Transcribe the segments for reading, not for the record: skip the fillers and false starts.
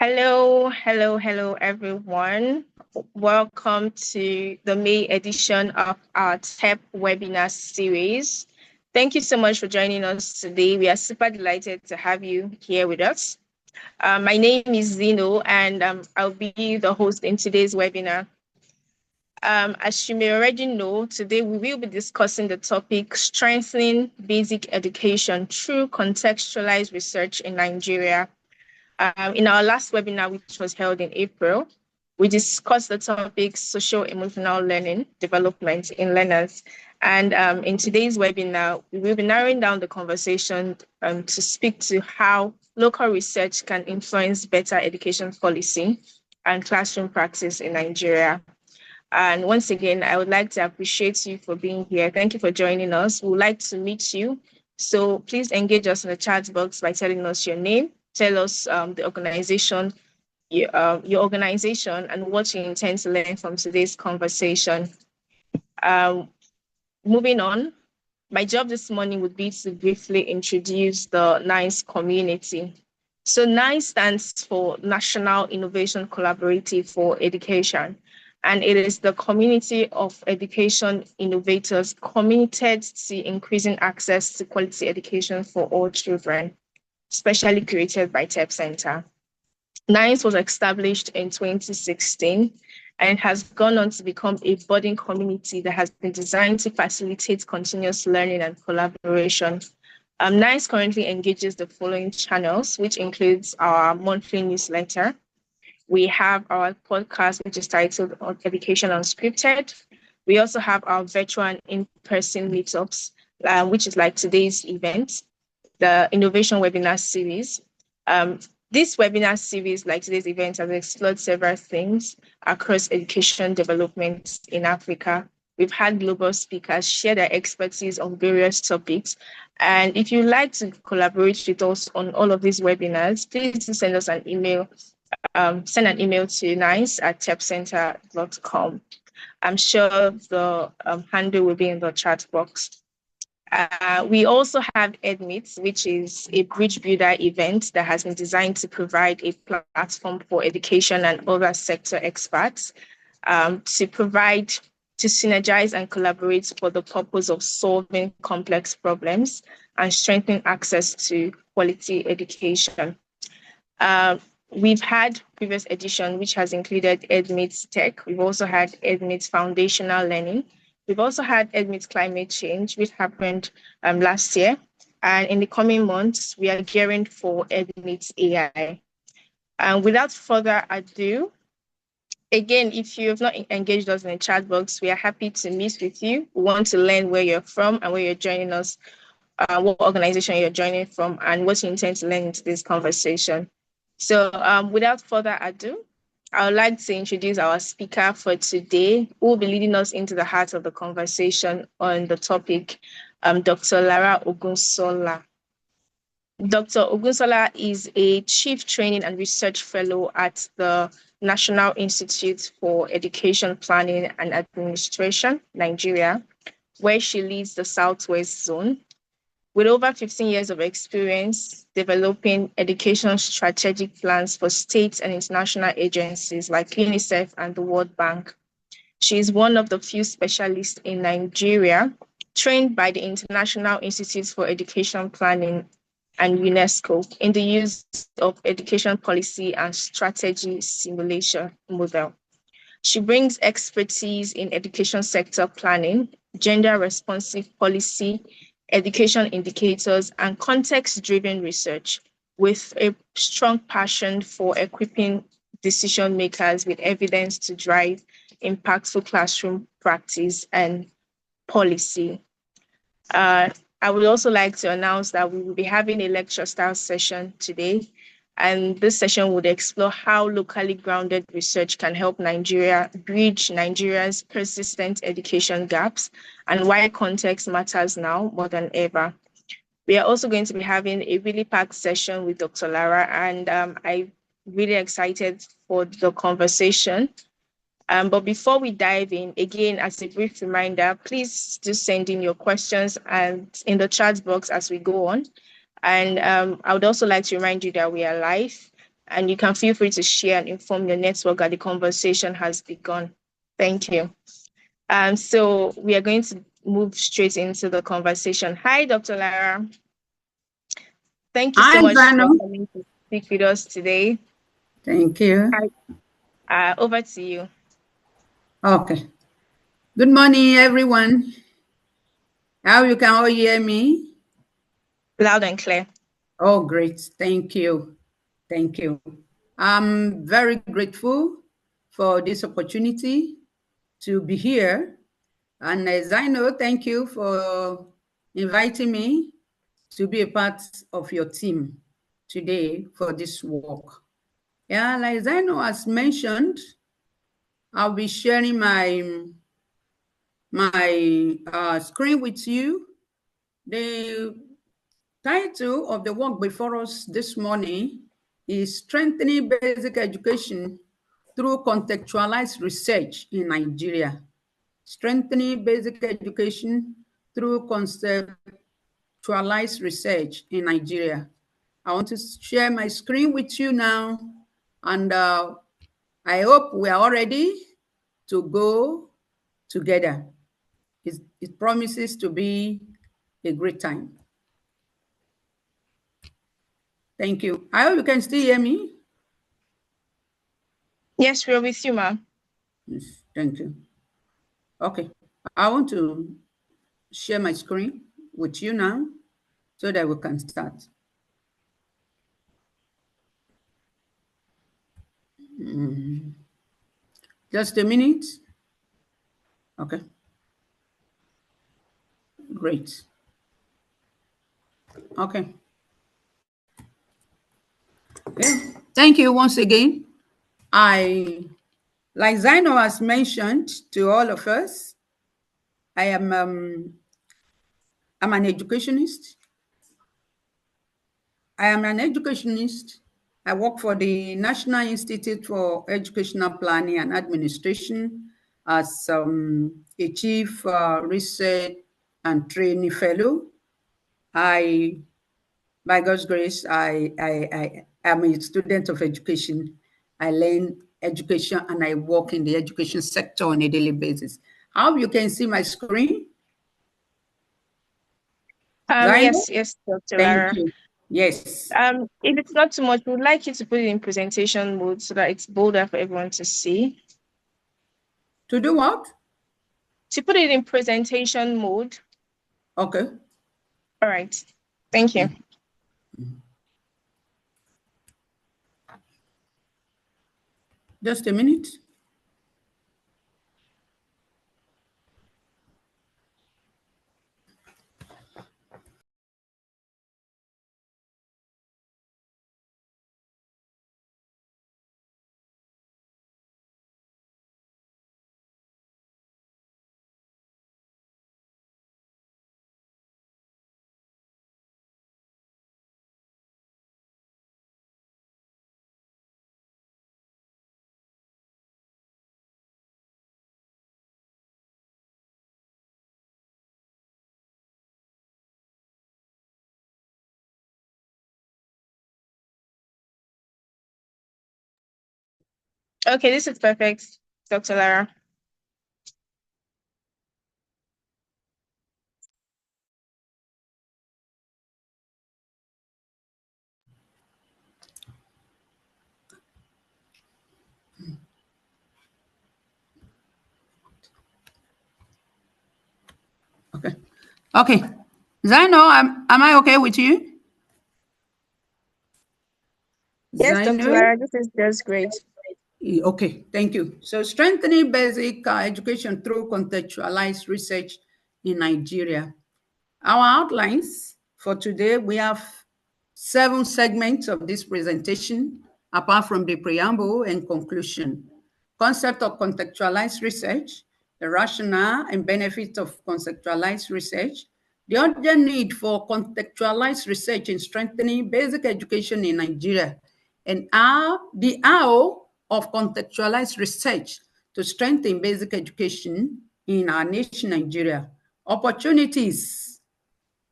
Hello, everyone. Welcome to the May edition of our TEP Webinar Series. Thank you so much for joining us today. We are super delighted to have you here with us. My name is Zeno, and I'll be the host in today's webinar. As you may already know, today we will be discussing the topic Strengthening Basic Education Through Contextualized Research in Nigeria. In our last webinar, which was held in April, we discussed the topic social-emotional learning development in learners. And in today's webinar, we will be narrowing down the conversation to speak to how local research can influence better education policy and classroom practice in Nigeria. And once again, I would like to appreciate you for being here. Thank you for joining us. We would like to meet you. So please engage us in the chat box by telling us your name, tell us the organization, your organization, and what you intend to learn from today's conversation. Moving on, my job this morning would be to briefly introduce the NICE community. So NICE stands for National Innovation Collaborative for Education, and it is the community of education innovators committed to increasing access to quality education for all children, specially created by TEP Center. NICE was established in 2016 and has gone on to become a budding community that has been designed to facilitate continuous learning and collaboration. NICE currently engages the following channels, which includes our monthly newsletter. We have our podcast, which is titled Education Unscripted. We also have our virtual and in-person meetups, which is like today's event, the Innovation Webinar Series. This webinar series, like today's event, has explored several things across education development in Africa. We've had global speakers share their expertise on various topics. And if you'd like to collaborate with us on all of these webinars, please send us an email. Send an email to nice@tepcenter.com. I'm sure the handle will be in the chat box. We also have EdMeet, which is a bridge builder event that has been designed to provide a platform for education and other sector experts to synergize and collaborate for the purpose of solving complex problems and strengthening access to quality education. We've had previous edition, which has included EdMeet Tech. We've also had EdMeet Foundational Learning. We've also had EdMeet Climate Change, which happened last year. And in the coming months, we are gearing for EdMeet AI. And without further ado, again, if you have not engaged us in the chat box, we are happy to meet with you. We want to learn where you're from and where you're joining us, what organization you're joining from, and what you intend to learn in today's conversation. So without further ado, I would like to introduce our speaker for today, who will be leading us into the heart of the conversation on the topic, Dr. Lara Ogunsola. Dr. Ogunsola is a Chief Training and Research Fellow at the National Institute for Education Planning and Administration, Nigeria, where she leads the Southwest Zone. With over 15 years of experience developing education strategic plans for state and international agencies like UNICEF and the World Bank. She is one of the few specialists in Nigeria trained by the International Institute for Education Planning and UNESCO in the use of education policy and strategy simulation model. She brings expertise in education sector planning, gender responsive policy, education indicators, and context-driven research with a strong passion for equipping decision makers with evidence to drive impactful classroom practice and policy. I would also like to announce that we will be having a lecture-style session today, and this session would explore how locally grounded research can help Nigeria bridge Nigeria's persistent education gaps and why context matters now more than ever. We are also going to be having a really packed session with Dr. Lara, and I'm really excited for the conversation. But before we dive in, again, as a brief reminder, please do send in your questions and in the chat box as we go on. And I would also like to remind you that we are live. and you can feel free to share and inform your network that the conversation has begun. Thank you. So we are going to move straight into the conversation. Hi, Dr. Lara. Thank you so much for coming to speak with us today. Thank you. Over to you. Okay. Good morning, everyone. How you can all hear me? Loud and clear. Oh, great. Thank you. Thank you. I'm very grateful for this opportunity to be here. And as I know, thank you for inviting me to be a part of your team today for this work. Yeah, like Zaino has mentioned, I'll be sharing my screen with you. The title of the work before us this morning is Strengthening Basic Education Through Contextualized Research in Nigeria. Strengthening Basic Education Through Contextualized Research in Nigeria. I want to share my screen with you now, and I hope we are all ready to go together. It promises to be a great time. Thank you. I hope you can still hear me. Yes, we're with you, ma'am. Yes, thank you. Okay, I want to share my screen with you now so that we can start. Just a minute. Okay. Great. Okay. Yeah. Thank you once again. Like Zaino has mentioned to all of us, I'm an educationist. I am an educationist. I work for the National Institute for Educational Planning and Administration as a chief research and training fellow. By God's grace, I am a student of education. I learn education and I work in the education sector on a daily basis. How you can see my screen? Yes, Dr. Lara. Thank you. Yes. If it's not too much, we would like you to put it in presentation mode so that it's bolder for everyone to see. To do what? To put it in presentation mode. Okay. All right. Thank you. Just a minute. Okay, this is perfect, Dr. Lara. Okay. Okay. Zaino, am I okay with you? Yes, Zaino? Dr. Lara, this is just great. Okay, thank you. So strengthening basic education through contextualized research in Nigeria. Our outlines for today, we have 7 segments of this presentation, apart from the preamble and conclusion. Concept of contextualized research, the rationale and benefits of contextualized research, the urgent need for contextualized research in strengthening basic education in Nigeria, and how of contextualized research to strengthen basic education in our nation, Nigeria. Opportunities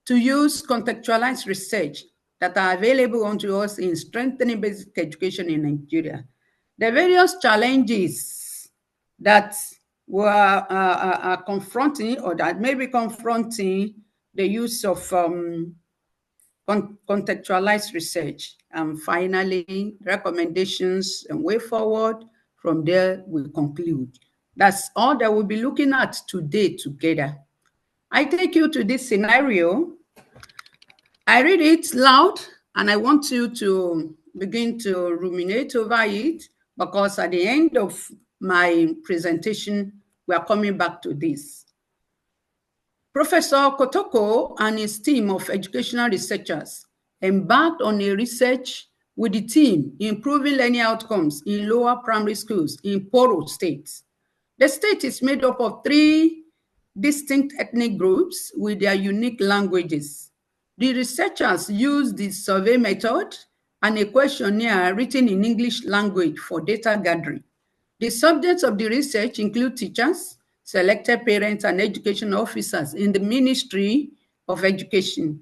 to use contextualized research that are available unto us in strengthening basic education in Nigeria. The various challenges that are confronting or that may be confronting the use of contextualized research, and finally, recommendations and way forward. From there, we conclude. That's all that we'll be looking at today together. I take you to this scenario. I read it loud, and I want you to begin to ruminate over it, because at the end of my presentation, we are coming back to this. Professor Kotoko and his team of educational researchers embarked on a research with the team improving learning outcomes in lower primary schools in Poro State. The state is made up of 3 distinct ethnic groups with their unique languages. The researchers used the survey method and a questionnaire written in English language for data gathering. The subjects of the research include teachers, selected parents, and education officers in the Ministry of Education.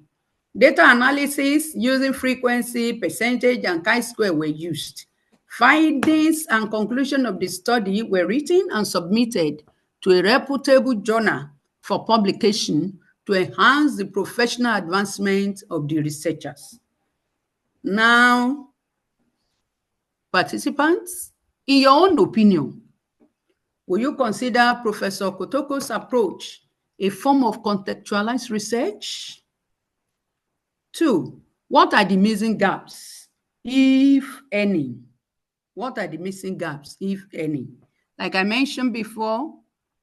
Data analysis using frequency, percentage, and chi-square were used. Findings and conclusion of the study were written and submitted to a reputable journal for publication to enhance the professional advancement of the researchers. Now, participants, in your own opinion, will you consider Professor Kotoko's approach a form of contextualized research? 2, what are the missing gaps, if any? What are the missing gaps, if any? Like I mentioned before,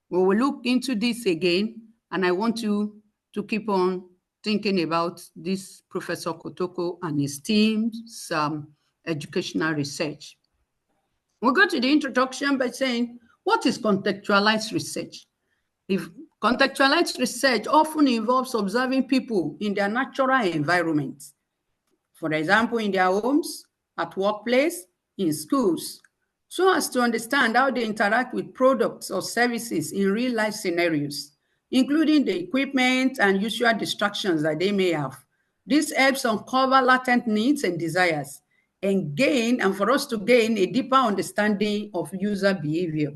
we will look into this again, and I want you to keep on thinking about this Professor Kotoko and his team's educational research. We'll go to the introduction by saying, what is contextualized research? If contextualized research often involves observing people in their natural environment, for example, in their homes, at workplace, in schools, so as to understand how they interact with products or services in real-life scenarios, including the equipment and usual distractions that they may have. This helps uncover latent needs and desires, and for us to gain a deeper understanding of user behavior.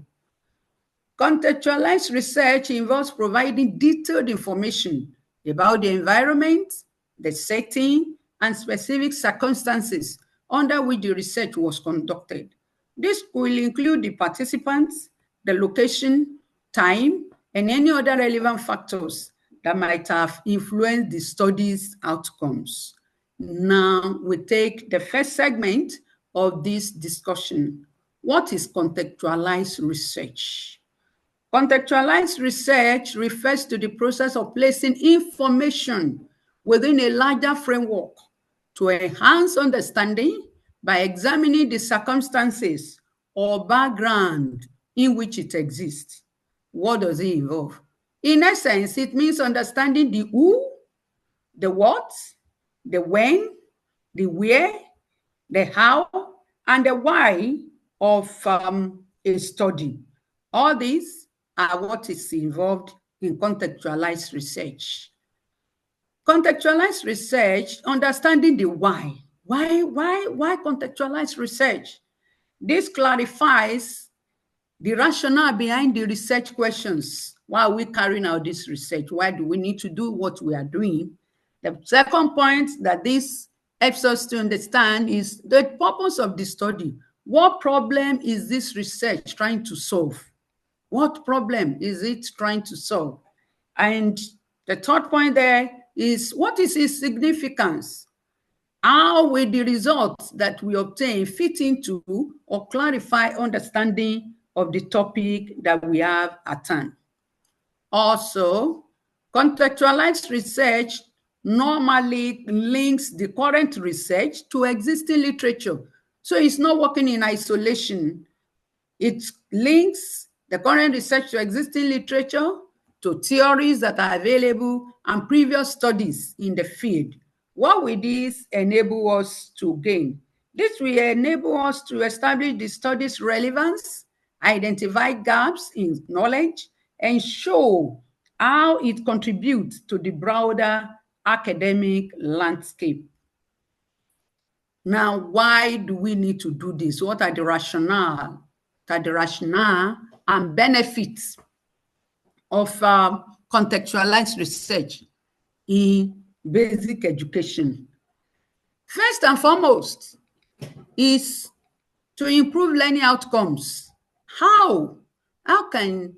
Contextualized research involves providing detailed information about the environment, the setting, and specific circumstances under which the research was conducted. This will include the participants, the location, time, and any other relevant factors that might have influenced the study's outcomes. Now, we take the first segment of this discussion. What is contextualized research? Contextualized research refers to the process of placing information within a larger framework to enhance understanding by examining the circumstances or background in which it exists. What does it involve? In essence, it means understanding the who, the what, the when, the where, the how, and the why of a study. All these are what is involved in contextualized research. Contextualized research, understanding the why. Why contextualized research? This clarifies the rationale behind the research questions. Why are we carrying out this research? Why do we need to do what we are doing? The second point that this helps us to understand is the purpose of the study. What problem is this research trying to solve? What problem is it trying to solve? And the third point there is, what is its significance? How will the results that we obtain fit into or clarify understanding of the topic that we have at hand? Also, contextualized research normally links the current research to existing literature. So it's not working in isolation. It links the current research to existing literature, to theories that are available, and previous studies in the field. What will this enable us to gain? This will enable us to establish the study's relevance, identify gaps in knowledge, and show how it contributes to the broader academic landscape. Now, why do we need to do this? What are the rationale and benefits of contextualized research in basic education? First and foremost is to improve learning outcomes. How can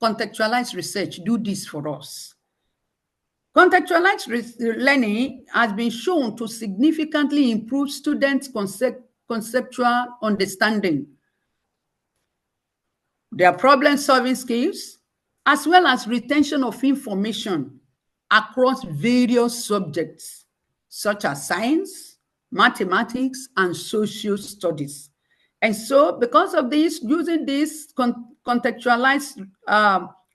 contextualized research do this for us? Contextualized learning has been shown to significantly improve students' conceptual understanding, their problem-solving skills, as well as retention of information across various subjects, such as science, mathematics, and social studies. And so, because of this, using this contextualized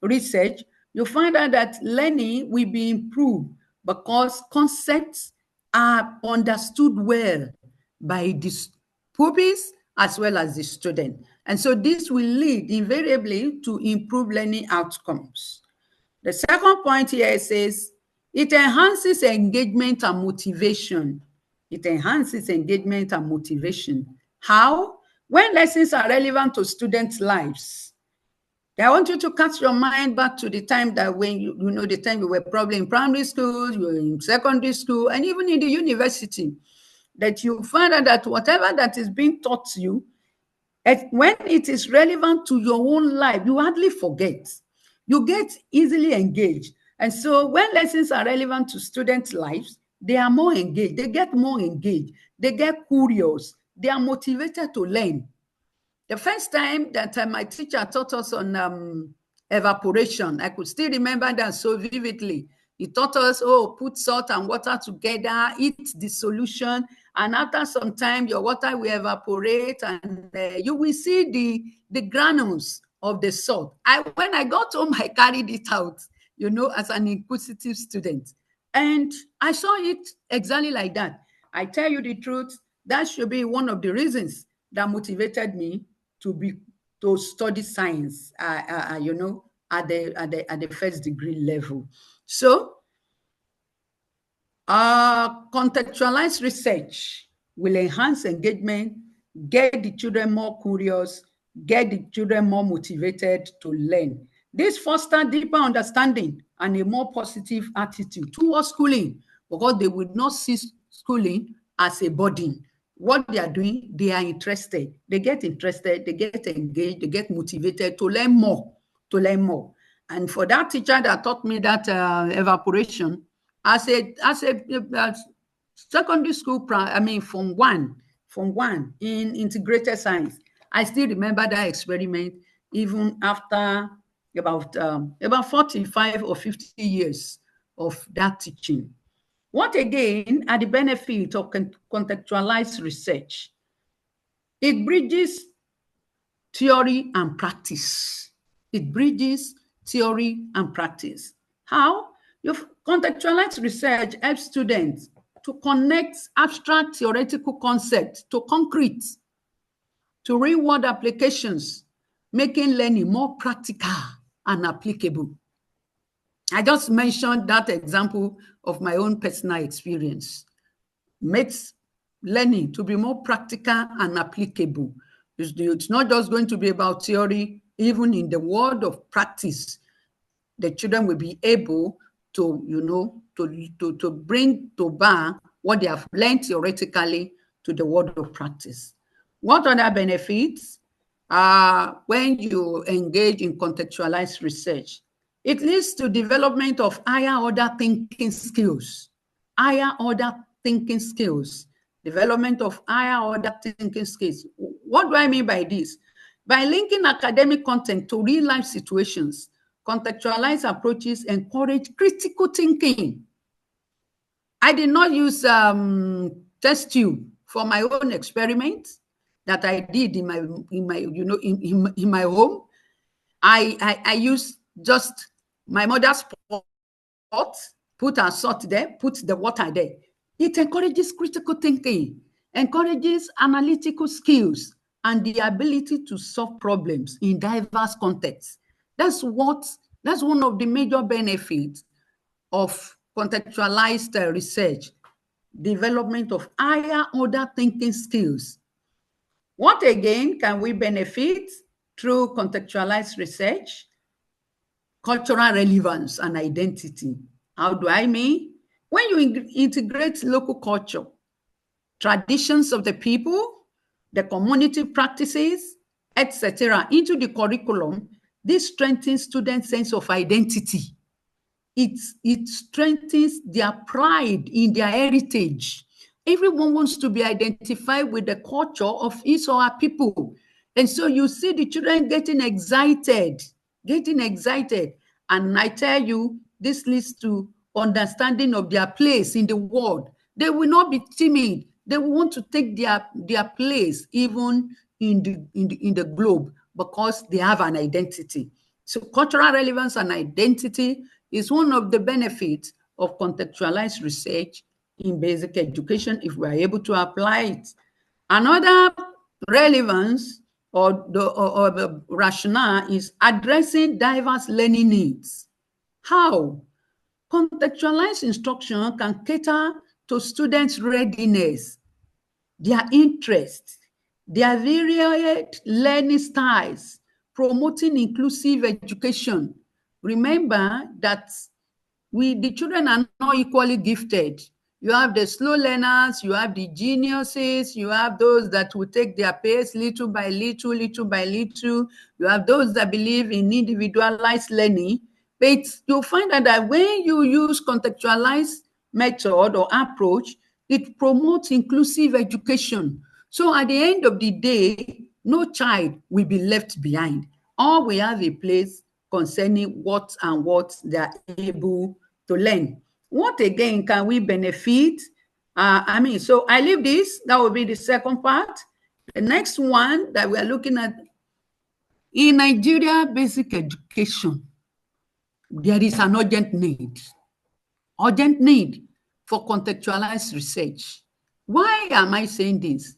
research, you find out that learning will be improved because concepts are understood well by the pupils as well as the student. And so this will lead invariably to improved learning outcomes. The second point here says, it enhances engagement and motivation. It enhances engagement and motivation. How? When lessons are relevant to students' lives. I want you to cast your mind back to the time that when you know the time you were probably in primary school, you were in secondary school, and even in the university, that you find out that whatever that is being taught to you, when it is relevant to your own life, you hardly forget. You get easily engaged. And so when lessons are relevant to students' lives, they are more engaged. They get more engaged. They get curious. They are motivated to learn. The first time that my teacher taught us on evaporation, I could still remember that so vividly. He taught us, put salt and water together, eat the solution, and after some time, your water will evaporate, and you will see the granules of the salt. When I got home, I carried it out, as an inquisitive student. And I saw it exactly like that. I tell you the truth, that should be one of the reasons that motivated me to study science, at the first degree level. So, contextualized research will enhance engagement, get the children more curious, get the children more motivated to learn. This fosters deeper understanding and a more positive attitude towards schooling, because they will not see schooling as a burden. What they are doing, they are interested. They get interested, they get engaged, they get motivated to learn more, And for that teacher that taught me that evaporation, as a secondary school, from one in integrated science, I still remember that experiment even after about 45 or 50 years of that teaching. What again are the benefits of contextualized research? It bridges theory and practice. How? Contextualized research helps students to connect abstract theoretical concepts to concrete, to real-world applications, making learning more practical and applicable. I just mentioned that example of my own personal experience. Makes learning to be more practical and applicable. It's not just going to be about theory. Even in the world of practice, the children will be able to, to bring to bear what they have learned theoretically to the world of practice. What other benefits? When you engage in contextualized research, it leads to development of higher order thinking skills. Development of higher order thinking skills. What do I mean by this? By linking academic content to real life situations, contextualized approaches encourage critical thinking. I did not use test tube for my own experiment that I did in my home. I used just my mother's pot, put her salt there, put the water there. It encourages critical thinking, encourages analytical skills, and the ability to solve problems in diverse contexts. That's one of the major benefits of contextualized research. development of higher order thinking skills. What again can we benefit through contextualized research? Cultural relevance and identity. How do I mean? When you integrate local culture, traditions of the people, the community practices, etc., into the curriculum, this strengthens students' sense of identity. It strengthens their pride in their heritage. Everyone wants to be identified with the culture of his or her people. And so you see the children getting excited. And I tell you, this leads to understanding of their place in the world. They will not be timid. They will want to take their place even in the globe because they have an identity. So cultural relevance and identity is one of the benefits of contextualized research in basic education if we are able to apply it. Another relevance or the rationale is addressing diverse learning needs. How? Contextualized instruction can cater to students' readiness, their interests, their varied learning styles, promoting inclusive education. Remember that the children are not equally gifted. You have the slow learners, you have the geniuses, you have those that will take their pace little by little. You have those that believe in individualized learning. But you'll find that when you use contextualized method or approach, it promotes inclusive education. So at the end of the day, no child will be left behind. All will have a place concerning what they are able to learn. What again can we benefit? So I leave this. That will be the second part. The next one that we are looking at, in Nigeria basic education, there is an urgent need for contextualized research. Why am I saying this?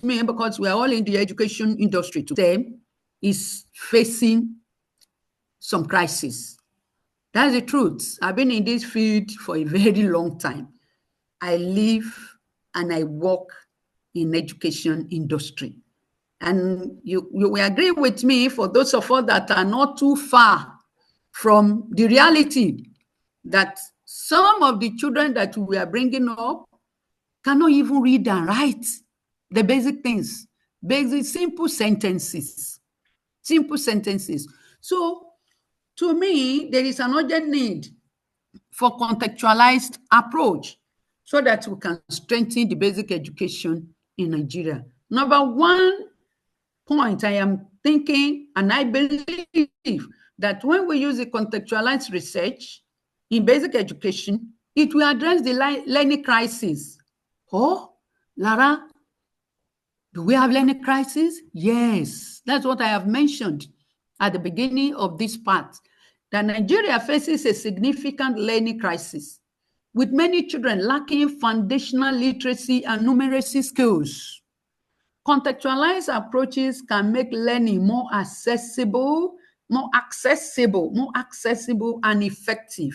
Me, because we are all in the education industry today, is facing some crisis. That's the truth. I've been in this field for a very long time. I live and I work in education industry. And you will agree with me, for those of us that are not too far from the reality, that some of the children that we are bringing up cannot even read and write the basic things, basic simple sentences. So to me, there is an urgent need for contextualized approach so that we can strengthen the basic education in Nigeria. Number one point I am thinking, and I believe that when we use the contextualized research in basic education, it will address the learning crisis. Oh, Lara, do we have learning crisis? Yes, that's what I have mentioned at the beginning of this part, that Nigeria faces a significant learning crisis, with many children lacking foundational literacy and numeracy skills. Contextualized approaches can make learning more accessible and effective.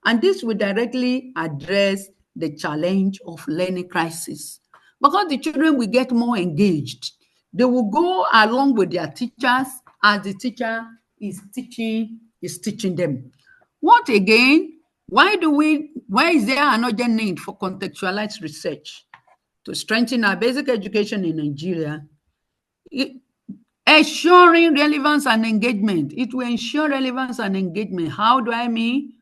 And this will directly address the challenge of learning crisis. Because the children will get more engaged. They will go along with their teachers as the teacher is teaching them. What again? Why is there an urgent need for contextualized research to strengthen our basic education in Nigeria? Ensuring relevance and engagement. It will ensure relevance and engagement. How do I mean?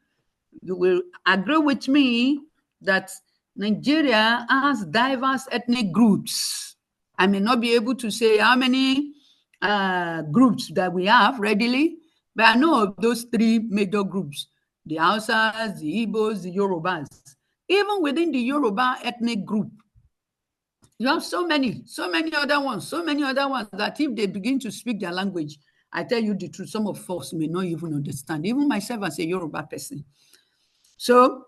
You will agree with me that Nigeria has diverse ethnic groups. I may not be able to say how many groups that we have readily, but I know of those three major groups: the Hausas, the Igbos, the Yorubas. Even within the Yoruba ethnic group, you have so many other ones that if they begin to speak their language, I tell you the truth, some of us may not even understand, even myself as a Yoruba person. So,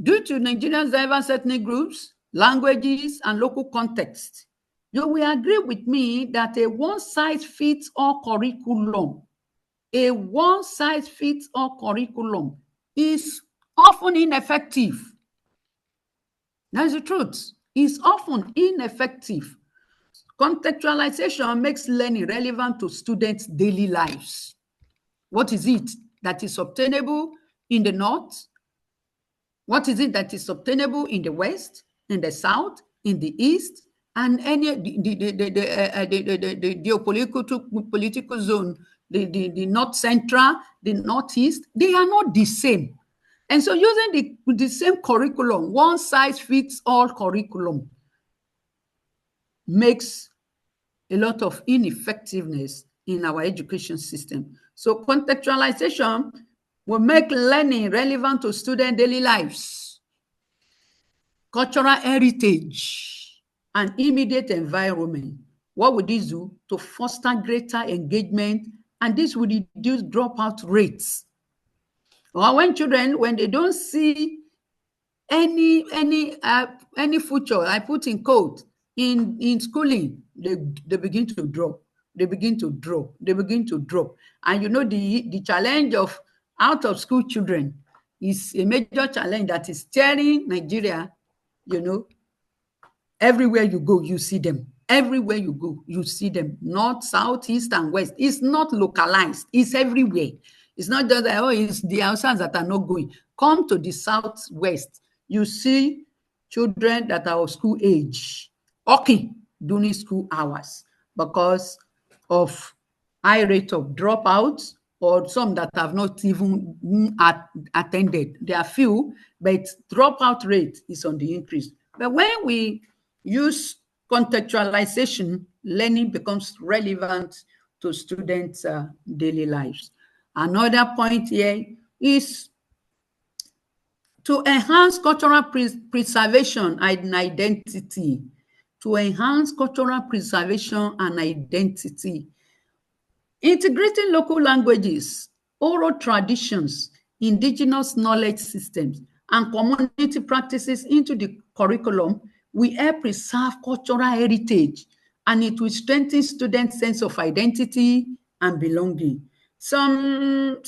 due to Nigeria's diverse ethnic groups, languages, and local context, you will agree with me that a one-size-fits-all curriculum a one-size-fits-all curriculum is often ineffective. That's the truth. It's often ineffective. Contextualization makes learning relevant to students' daily lives. What is it that is obtainable in the North? What is it that is obtainable in the West, in the South, in the East, and any the geopolitical zone, the North Central, the Northeast? They are not the same. And so using the same curriculum, one size fits all curriculum, makes a lot of ineffectiveness in our education system. So contextualization will make learning relevant to student daily lives, cultural heritage, and immediate environment. What would this do? To foster greater engagement, and this would reduce dropout rates. Or when children, when they don't see any future, I put in quote, in schooling, they begin to drop. They begin to drop. They begin to drop. And you know, the challenge of out of school children is a major challenge that is tearing Nigeria. You know, everywhere you go, you see them. Everywhere you go, you see them. North, south, east, and west. It's not localized. It's everywhere. It's not just that, oh, it's the outside that are not going. Come to the southwest. You see children that are of school age walking during school hours because of high rate of dropouts, or some that have not even attended. There are few, but dropout rate is on the increase. But when we use contextualization, learning becomes relevant to students' daily lives. Another point here is to enhance cultural preservation and identity. To enhance cultural preservation and identity. Integrating local languages, oral traditions, indigenous knowledge systems, and community practices into the curriculum will help preserve cultural heritage, and it will strengthen students' sense of identity and belonging. Some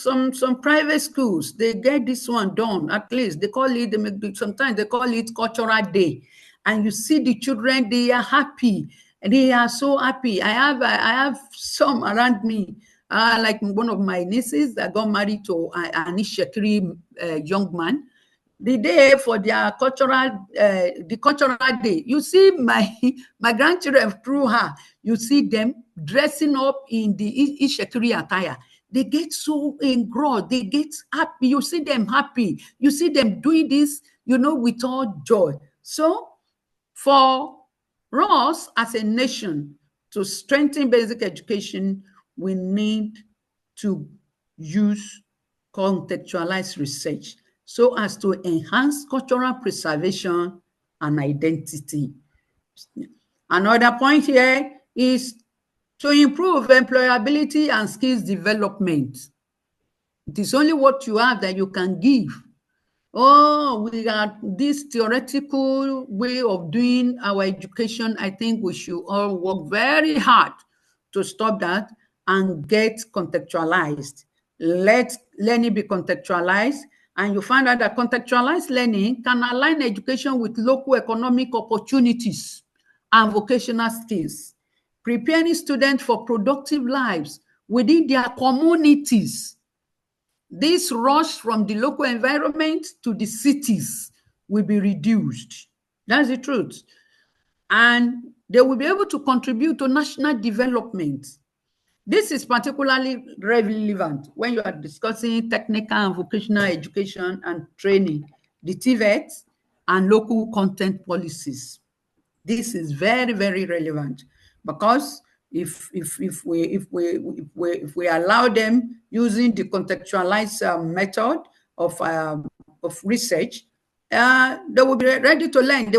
private schools, they get this one done. At least they call it, sometimes they call it cultural day, and you see the children, they are happy. They are so happy. I have some around me, like one of my nieces that got married to an Ishekiri young man. The day for their cultural, the cultural day, you see my grandchildren through her. You see them dressing up in the Ishekiri attire. They get so engrossed. They get happy. You see them happy. You see them doing this, you know, with all joy. So for us as a nation to strengthen basic education, we need to use contextualized research so as to enhance cultural preservation and identity. Another point here is to improve employability and skills development. It is only what you have that you can give. Oh, we got this theoretical way of doing our education. I think we should all work very hard to stop that and get contextualized. Let learning be contextualized, and you find out that contextualized learning can align education with local economic opportunities and vocational skills, preparing students for productive lives within their communities. This rush from the local environment to the cities will be reduced. That's the truth. And they will be able to contribute to national development. This is particularly relevant when you are discussing technical and vocational education and training, the TVET, and local content policies. This is very, very relevant because if we allow them using the contextualized method of research, they will be ready to learn.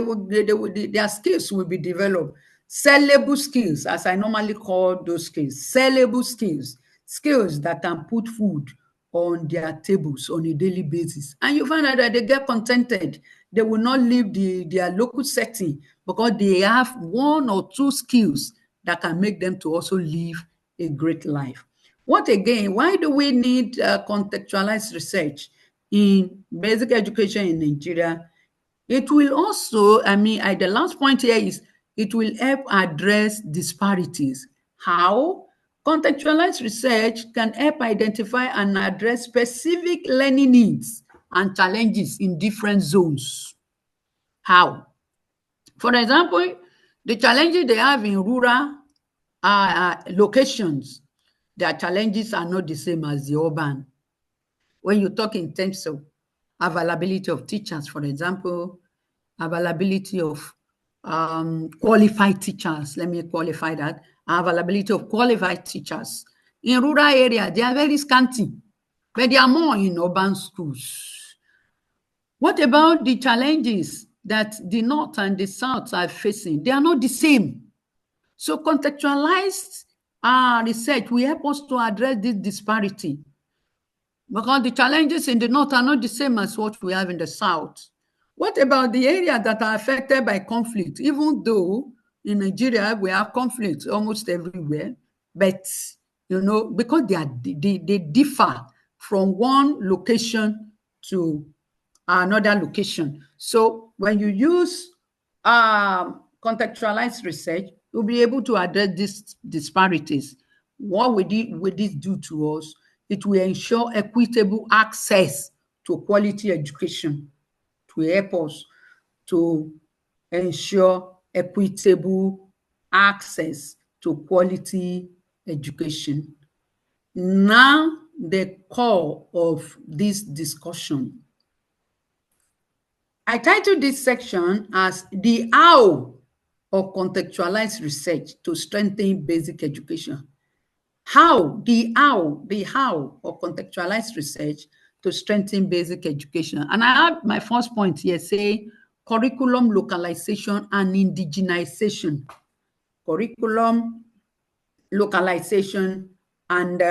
Their skills will be developed. Sellable skills, as I normally call those skills, sellable skills, skills that can put food on their tables on a daily basis. And you find out that they get contented. They will not leave their local setting because they have one or two skills that can make them to also live a great life. What again? Why do we need contextualized research in basic education in Nigeria? It will also, the last point here is it will help address disparities. How? Contextualized research can help identify and address specific learning needs and challenges in different zones. How? For example, the challenges they have in rural locations, their challenges are not the same as the urban. When you talk in terms of availability of teachers, for example, availability of qualified teachers, let me qualify that, availability of qualified teachers. In rural areas, they are very scanty, but they are more in urban schools. What about the challenges that the North and the South are facing? They are not the same. So contextualized research will help us to address this disparity, because the challenges in the North are not the same as what we have in the South. What about the areas that are affected by conflict? Even though in Nigeria we have conflict almost everywhere, but because they differ from one location to another location. So when you use contextualized research, you'll be able to address these disparities. What will this do to us? It will ensure equitable access to quality education, to help us to ensure equitable access to quality education. Now, the core of this discussion. I titled this section as the how of contextualized research to strengthen basic education. The how of contextualized research to strengthen basic education. And I have my first point here, say curriculum localization and indigenization. Curriculum localization and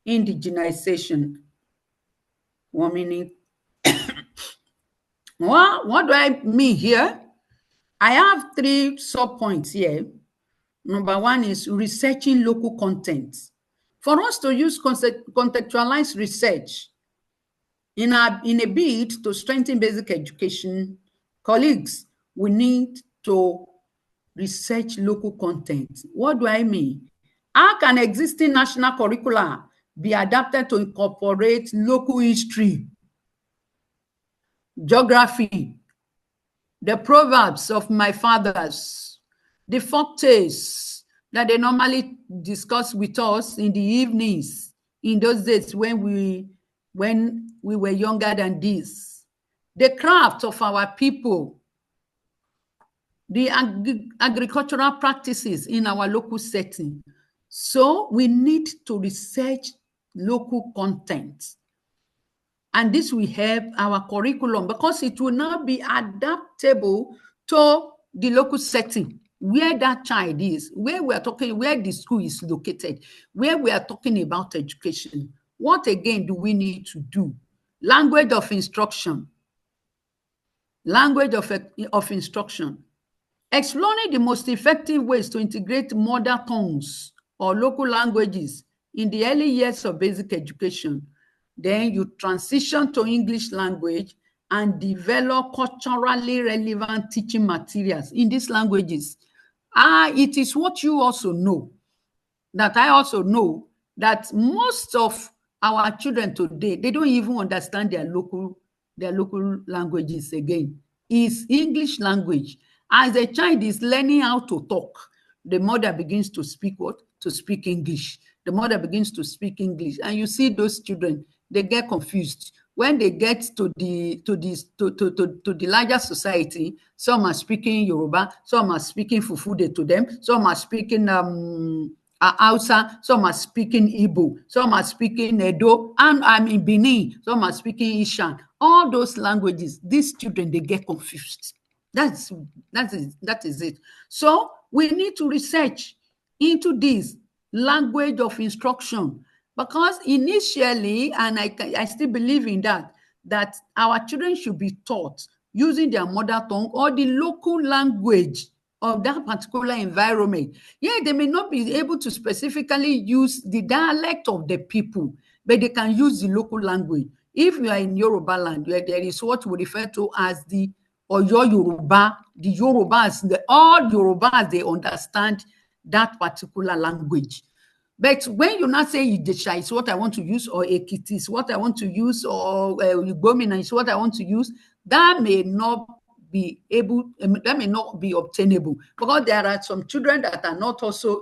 indigenization. 1 minute. What do I mean here? I have 3 sub-points here. Number 1 is researching local content. For us to use contextualized research in a bid to strengthen basic education, colleagues, we need to research local content. What do I mean? How can existing national curricula be adapted to incorporate local history, geography, the proverbs of my fathers, the folk tales that they normally discuss with us in the evenings in those days when we were younger than this, the craft of our people, the agricultural practices in our local setting. So we need to research local content. And this will help our curriculum because it will now be adaptable to the local setting, where that child is, where we are talking, where the school is located, where we are talking about education. What again do we need to do? Language of instruction. Language of instruction. Exploring the most effective ways to integrate mother tongues or local languages in the early years of basic education. Then you transition to English language and develop culturally relevant teaching materials in these languages. It is what you also know, that I also know, that most of our children today, they don't even understand their local languages again. It's English language. As a child is learning how to talk, the mother begins to speak what? To speak English. The mother begins to speak English. And you see those children, they get confused. When they get to the larger society, some are speaking Yoruba, some are speaking Fufude to them, some are speaking Hausa, some are speaking Igbo, some are speaking Edo, and I'm in Benin, some are speaking Ishan. All those languages, these children, they get confused. That is it. So we need to research into this language of instruction, because initially, and I still believe in that our children should be taught using their mother tongue or the local language of that particular environment. Yeah, they may not be able to specifically use the dialect of the people, but they can use the local language. If you are in Yoruba land, where there is what we refer to as the Oyo Yoruba, the Yorubas, all Yorubas, they understand that particular language. But when you not say Idesha is what I want to use, or Ekiti is what I want to use, or Ugomina is what I want to use, that may not be able, that may not be obtainable, because there are some children that are not also,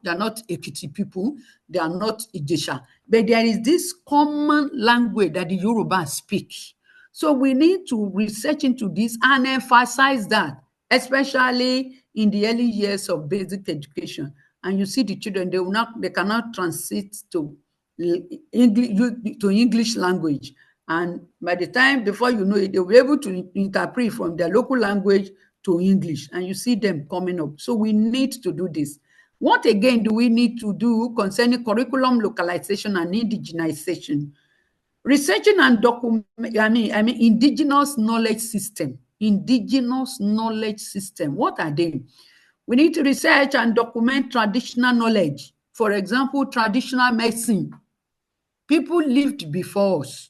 they are not Ekiti people, they are not Idesha, but there is this common language that the Yoruba speak. So we need to research into this and emphasize that, especially in the early years of basic education. And you see the children, they cannot transit to English language. And by the time, before you know it, they'll be able to interpret from their local language to English. And you see them coming up. So we need to do this. What again do we need to do concerning curriculum localization and indigenization? Researching and document, indigenous knowledge system. Indigenous knowledge system. What are they? We need to research and document traditional knowledge. For example, traditional medicine. People lived before us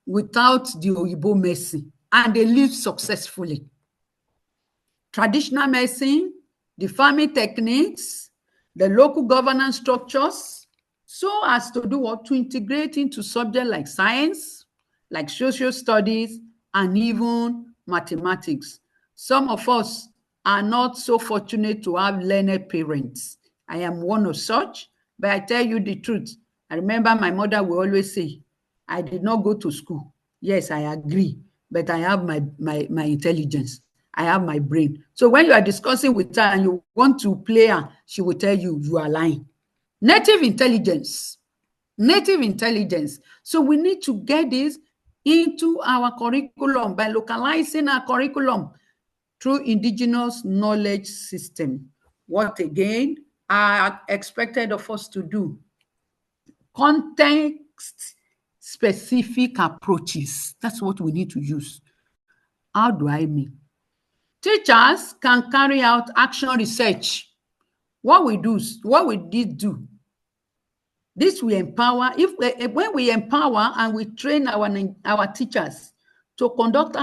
without the Oyibo medicine, and they lived successfully. Traditional medicine, the farming techniques, the local governance structures, so as to do what? To integrate into subjects like science, like social studies, and even mathematics. Some of us are not so fortunate to have learned parents. I am one of such, but I tell you the truth. I remember my mother would always say, I did not go to school. Yes, I agree, but I have my intelligence. I have my brain. So when you are discussing with her and you want to play her, she will tell you, you are lying. Native intelligence. Native intelligence. So we need to get this into our curriculum by localizing our curriculum through indigenous knowledge system. What again are expected of us to do? Context-specific approaches. That's what we need to use. How do I mean? Teachers can carry out action research. What we do, this will empower. When we empower and we train our teachers to conduct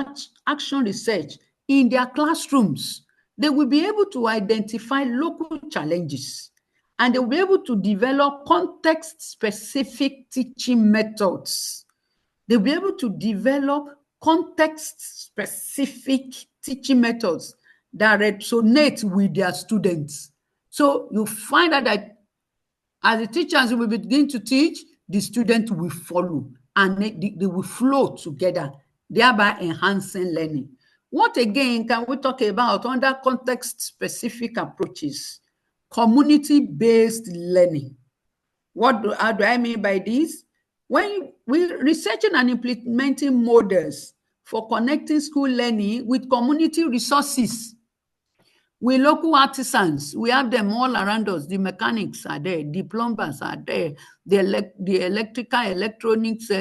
action research in their classrooms, they will be able to identify local challenges, and they will be able to develop context-specific teaching methods. They'll be able to develop context-specific teaching methods that resonate with their students. So you find out that as the teachers will begin to teach, the students will follow, and they will flow together, thereby enhancing learning. What again can we talk about under context-specific approaches? Community-based learning. How do I mean by this? When we're researching and implementing models for connecting school learning with community resources, with local artisans, we have them all around us. The mechanics are there, the plumbers are there, the electrical, electronics,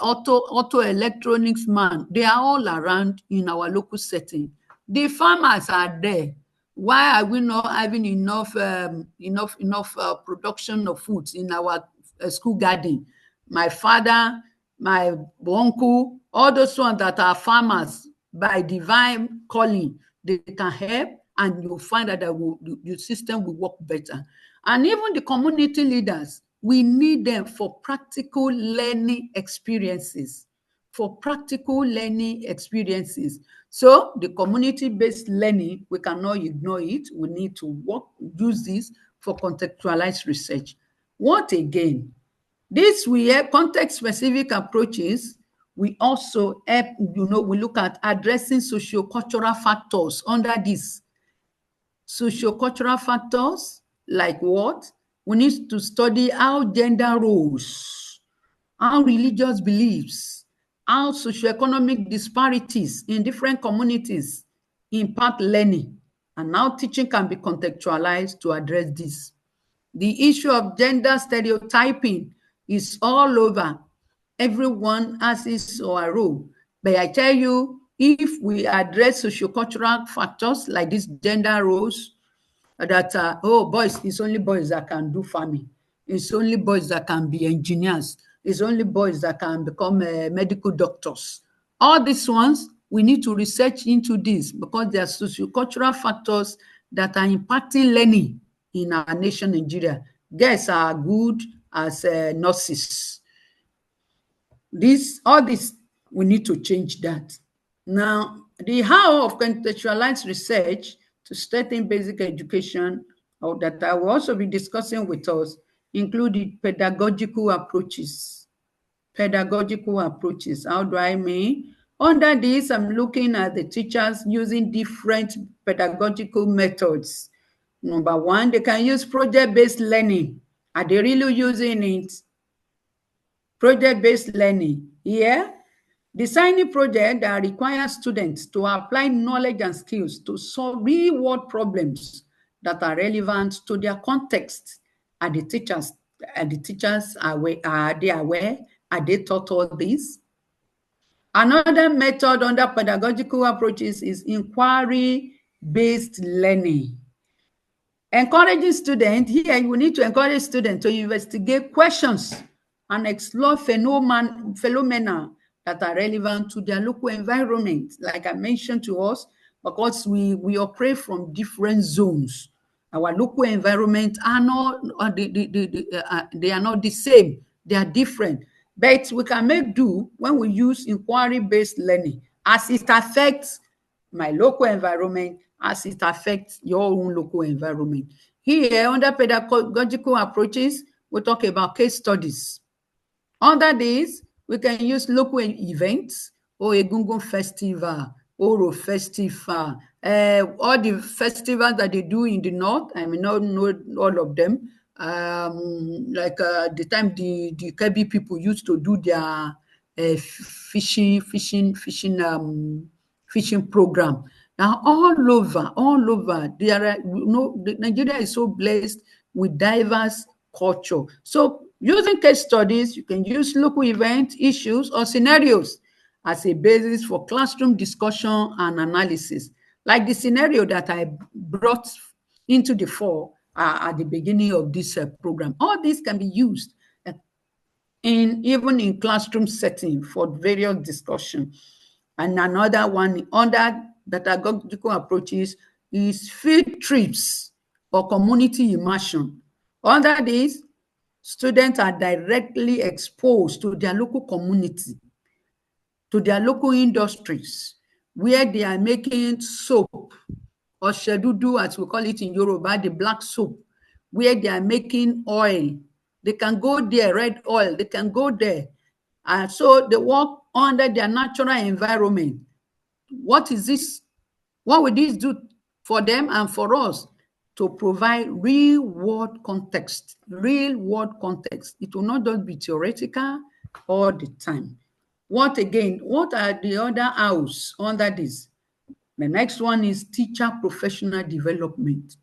auto electronics man, they are all around in our local setting. The farmers are there. Why are we not having enough production of foods in our school garden? My father, my uncle, all those ones that are farmers by divine calling, they can help, and you'll find that the system will work better. And even the community leaders, we need them for practical learning experiences. So the community-based learning, we cannot ignore it. We need to use this for contextualized research. What again? This we have context-specific approaches. We also help, we look at addressing socio-cultural factors under this. Socio-cultural factors like what? We need to study how gender roles, how religious beliefs, how socioeconomic disparities in different communities impact learning, and how teaching can be contextualized to address this. The issue of gender stereotyping is all over. Everyone has his or her role. But I tell you, if we address sociocultural factors like these gender roles, that boys, it's only boys that can do farming. It's only boys that can be engineers. It's only boys that can become medical doctors. All these ones, we need to research into this because there are sociocultural factors that are impacting learning in our nation, Nigeria. Girls are good as nurses. All this, we need to change that. Now, the how of contextualized research to strengthen basic education, or that I will also be discussing with us, included pedagogical approaches. Pedagogical approaches. How do I mean? Under this, I'm looking at the teachers using different pedagogical methods. Number one, they can use project-based learning. Are they really using it? Project-based learning. Here, designing project that requires students to apply knowledge and skills to solve real-world problems that are relevant to their context. Are the teachers aware? Are they aware? Are they taught all this? Another method under pedagogical approaches is inquiry-based learning. Encouraging students, here you need to encourage students to investigate questions and explore phenomena that are relevant to their local environment. Like I mentioned to us, because we operate from different zones. Our local environment are not, they are not the same. They are different. But we can make do when we use inquiry-based learning as it affects my local environment, as it affects your own local environment. Here, under pedagogical approaches, we talk about case studies. Under this, we can use local events, or Egungun Festival, Oro Festival, all the festivals that they do in the north. I may not know all of them. Like the time the Kebi people used to do their fishing program. Now all over, Nigeria is so blessed with diverse culture. So using case studies, you can use local events, issues, or scenarios as a basis for classroom discussion and analysis. Like the scenario that I brought into the fore at the beginning of this program. All these can be used even in classroom setting for various discussion. And another one under pedagogical approaches is field trips or community immersion. Under this, students are directly exposed to their local community, to their local industries, where they are making soap, or shedudu, as we call it in Yoruba, the black soap, where they are making oil. They can go there, red oil, they can go there. And so they work under their natural environment. What is this? What will this do for them and for us? To provide real world context, real world context. It will not just be theoretical all the time. What are the other house under this? The next one is teacher professional development.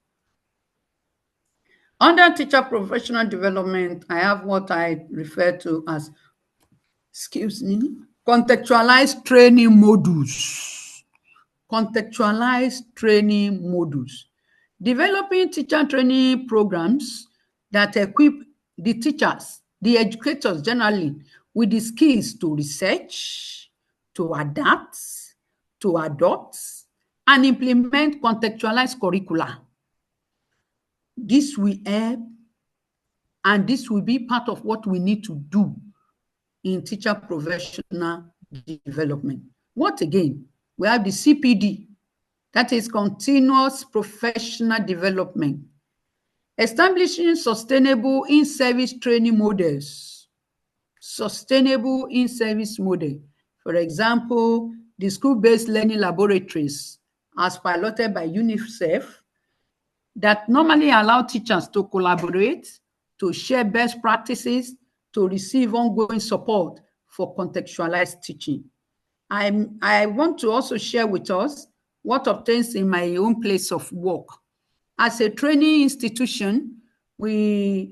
Under teacher professional development, I have what I refer to as, contextualized training modules. Contextualized training modules. Developing teacher training programs that equip the teachers, the educators generally, with the skills to research, to adapt, to adopt, and implement contextualized curricula. This will help, and this will be part of what we need to do in teacher professional development. What again? We have the CPD, that is continuous professional development. Establishing sustainable in-service training models. Sustainable in-service model. For example, the school-based learning laboratories, as piloted by UNICEF, that normally allow teachers to collaborate, to share best practices, to receive ongoing support for contextualized teaching. I want to also share with us what obtains in my own place of work. As a training institution, when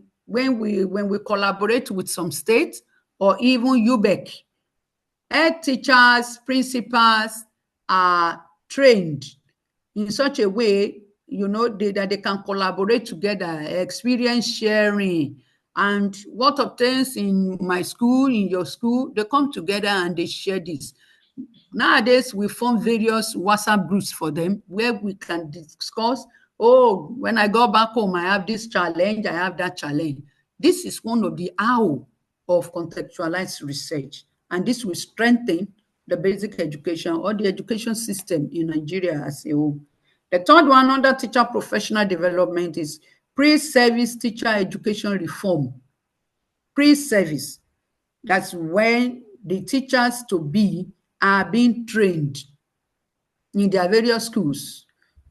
we collaborate with some states or even UBEC, head teachers, principals, are trained in such a way, you know, that they can collaborate together, experience sharing, and what obtains in my school, in your school, they come together and they share this. Nowadays, we form various WhatsApp groups for them where we can discuss, oh, when I go back home, I have this challenge, I have that challenge. This is one of the how of contextualized research, and this will strengthen the basic education or the education system in Nigeria as a whole. The third one under teacher professional development is pre-service teacher education reform. Pre-service, that's when the teachers to be are being trained in their various schools,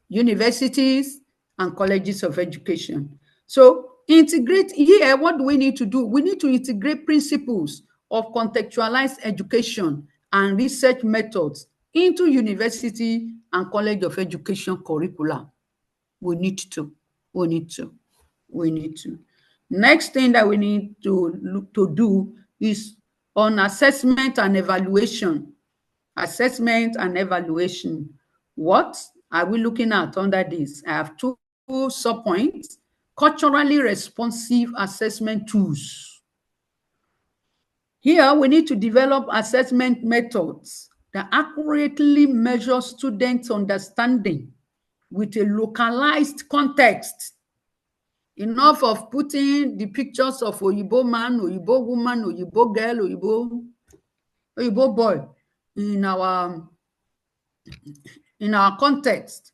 universities, and colleges of education. So integrate here, what do we need to do? We need to integrate principles of contextualized education and research methods into university and college of education curricula. We need to. Next thing that we need to do is on assessment and evaluation. Assessment and evaluation. What are we looking at under this? I have two sub-points. Culturally responsive assessment tools. Here, we need to develop assessment methods that accurately measure students' understanding with a localized context. Enough of putting the pictures of Oyibo man, Oyibo woman, Oyibo girl, Oyibo boy in our context.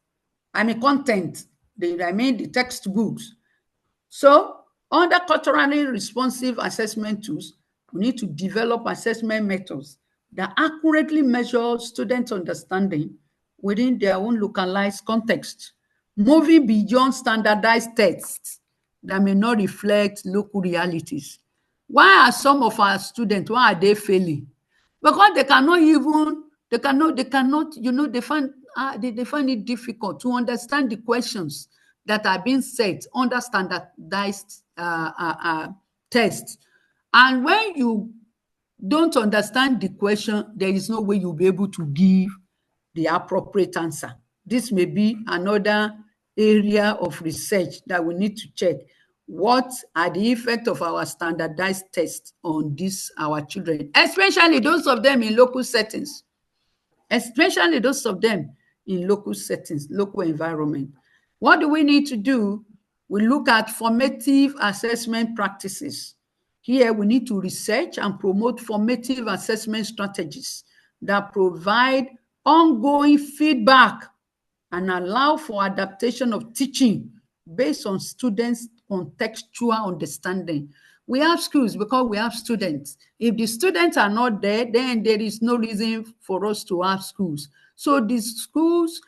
Content. The textbooks. So, under culturally responsive assessment tools, we need to develop assessment methods that accurately measure students' understanding within their own localized context, moving beyond standardized tests that may not reflect local realities. Why are some of our students, why are they failing? Because they cannot, they find it difficult to understand the questions that are being set under standardized tests. And when you don't understand the question, there is no way you'll be able to give the appropriate answer. This may be another area of research that we need to check. What are the effects of our standardized tests on our children, especially those of them in local settings, local environment? What do we need to do? We look at formative assessment practices. Here, we need to research and promote formative assessment strategies that provide ongoing feedback and allow for adaptation of teaching based on students' contextual understanding. We have schools because we have students. If the students are not there, then there is no reason for us to have schools. So the students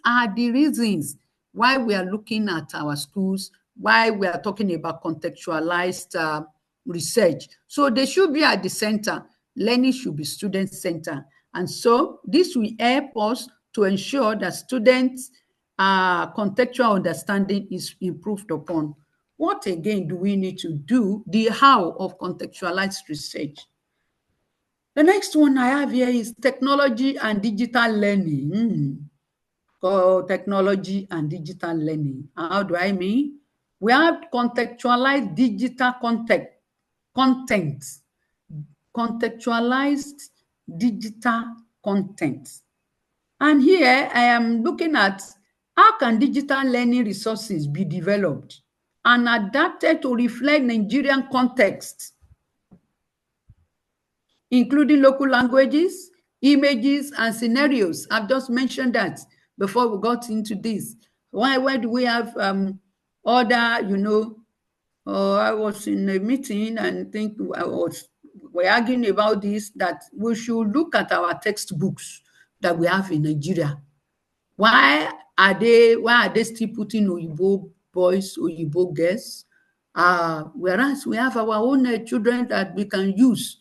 are the reasons why we are looking at our schools, why we are talking about contextualized research. So they should be at the center. Learning should be student-centered. And so this will help us to ensure that students' contextual understanding is improved upon. What again do we need to do? The how of contextualized research. The next one I have here is technology and digital learning. Technology and digital learning. How do I mean? We have contextualized digital content. Contextualized digital content. And here I am looking at how can digital learning resources be developed and adapted to reflect Nigerian context, including local languages, images, and scenarios. I've just mentioned that before we got into this. Why do we have other, I was in a meeting and we're arguing about this, that we should look at our textbooks that we have in Nigeria. Why are they still putting Oyibo boys, Oyibo girls? Whereas we have our own children that we can use.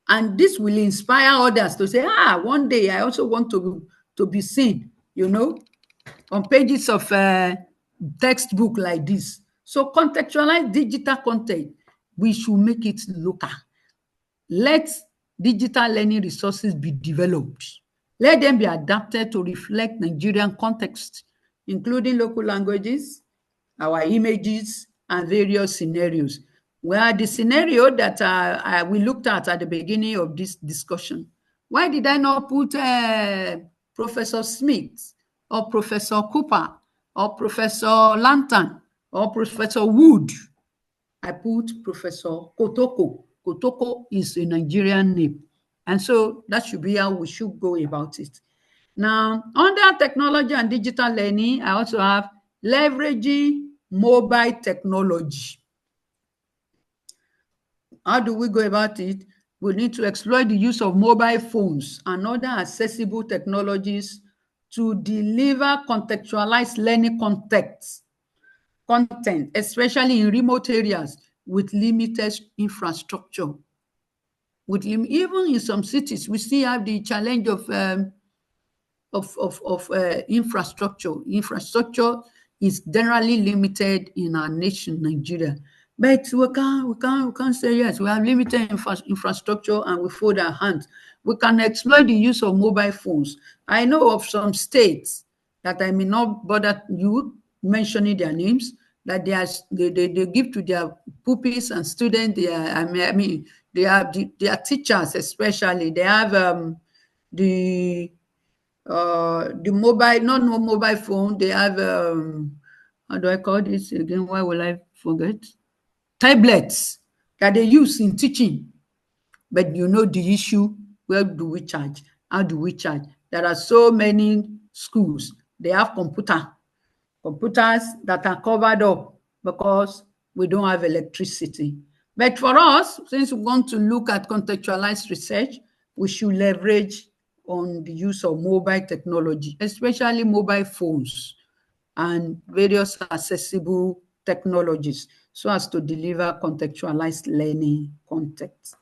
And this will inspire others to say, one day I also want to be seen, on pages of textbook like this. So contextualized digital content, we should make it local. Let digital learning resources be developed Let them be adapted to reflect Nigerian context, including local languages, our images, and various scenarios. Well, the scenario that we looked at the beginning of this discussion, why did I not put Professor Smith or Professor Cooper or Professor Lantern or Professor Wood? I put Professor Kotoko. Kotoko is a Nigerian name. And so that should be how we should go about it. Now, under technology and digital learning, I also have leveraging mobile technology. How do we go about it? We need to exploit the use of mobile phones and other accessible technologies to deliver contextualized learning content, especially in remote areas with limited infrastructure. Even in some cities, we still have the challenge of infrastructure. Infrastructure is generally limited in our nation, Nigeria. But we can't say yes. We have limited infrastructure and we fold our hands. We can exploit the use of mobile phones. I know of some states that I may not bother you mentioning their names, that they give to their pupils and students. They have their teachers, especially. They have the mobile, not no mobile phone. They have how do I call this again? Why will I forget? Tablets that they use in teaching. But you know the issue, where do we charge? How do we charge? There are so many schools, they have computers that are covered up because we don't have electricity. But for us, since we want to look at contextualized research, we should leverage on the use of mobile technology, especially mobile phones and various accessible technologies, so as to deliver contextualized learning content.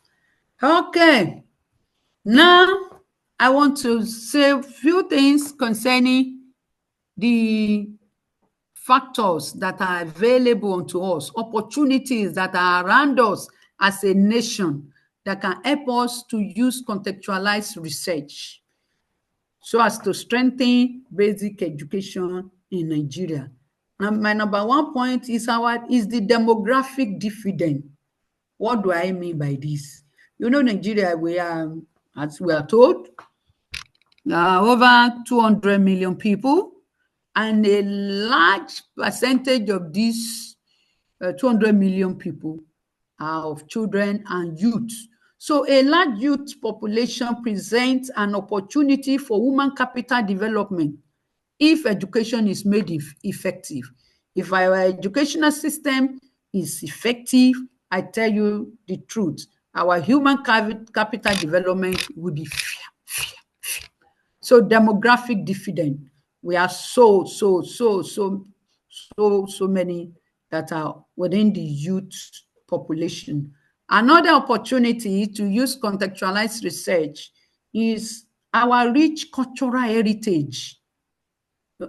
Okay, now I want to say a few things concerning the factors that are available to us, opportunities that are around us as a nation that can help us to use contextualized research so as to strengthen basic education in Nigeria. And my number one point is the demographic dividend. What do I mean by this? You know, Nigeria, as we are told, over 200 million people, and a large percentage of these 200 million people are of children and youth. So a large youth population presents an opportunity for human capital development if education is made effective. If our educational system is effective, I tell you the truth, our human capital development will be so demographic dividend. We are so many that are within the youth population. Another opportunity to use contextualized research is our rich cultural heritage.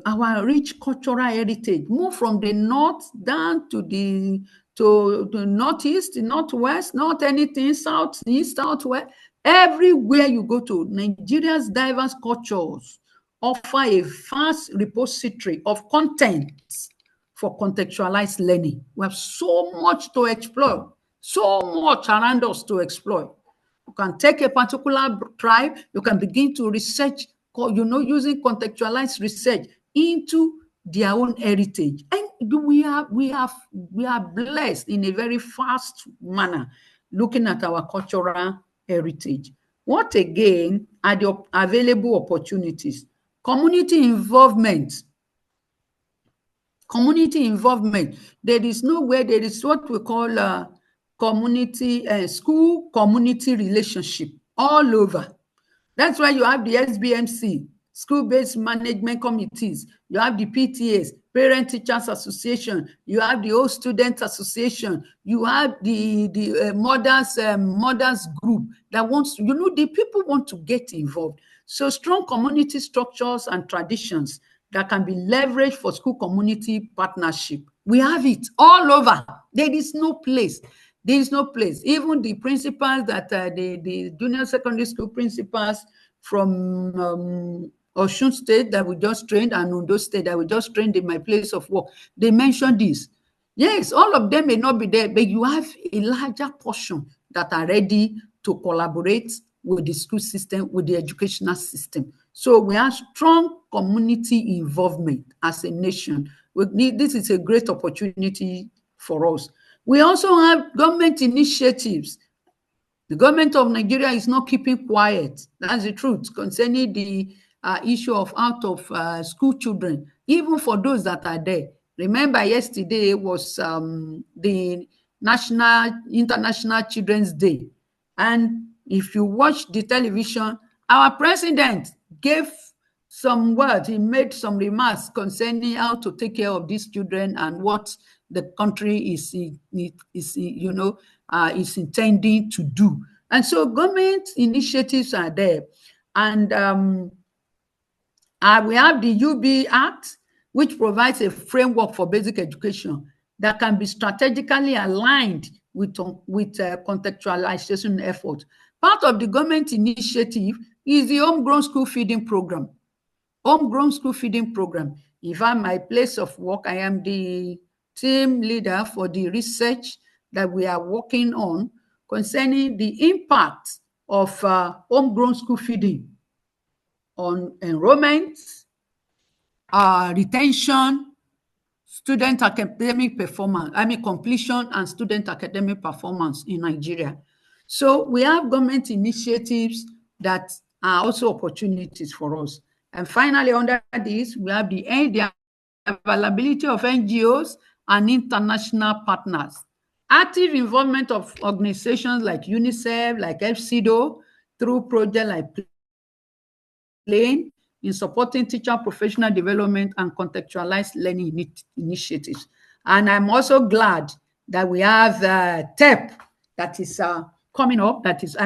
Our rich cultural heritage, move from the north down to the northeast, the northwest, not anything, southeast, southwest. Everywhere you go to, Nigeria's diverse cultures offer a vast repository of content for contextualized learning. We have so much to explore, so much around us to explore. You can take a particular tribe, you can begin to research, using contextualized research into their own heritage. And we are blessed in a very fast manner looking at our cultural heritage. What again are the available opportunities? Community involvement. Community involvement. There is what we call school community relationship all over. That's why you have the SBMC, school-based management committees. You have the PTAs, Parent Teachers Association. You have the Old Student Association. You have the mothers group that wants, the people want to get involved. So strong community structures and traditions that can be leveraged for school community partnership. We have it all over. There is no place. There is no place. Even the principals that the junior secondary school principals from Osun State that we just trained and Ondo State that we just trained in my place of work. They mentioned this. Yes, all of them may not be there, but you have a larger portion that are ready to collaborate with the school system, with the educational system. So we have strong community involvement as a nation. This is a great opportunity for us. We also have government initiatives. The government of Nigeria is not keeping quiet. That's the truth concerning the issue of out of school children, even for those that are there. Remember, yesterday was the International Children's Day. And if you watch the television, our president gave some words. He made some remarks concerning how to take care of these children and what the country is intending to do. And so government initiatives are there. And we have the UB Act, which provides a framework for basic education that can be strategically aligned with contextualization effort. Part of the government initiative is the homegrown school feeding program. Homegrown school feeding program. If I'm my place of work, I am the team leader for the research that we are working on concerning the impact of homegrown school feeding on enrollment, retention, student academic performance, completion and student academic performance in Nigeria. So we have government initiatives that are also opportunities for us. And finally, under this, we have the availability of NGOs and international partners. Active involvement of organizations like UNICEF, like FCDO, through projects like PLANE, in supporting teacher professional development and contextualized learning initiatives. And I'm also glad that we have TEP that is coming up, that is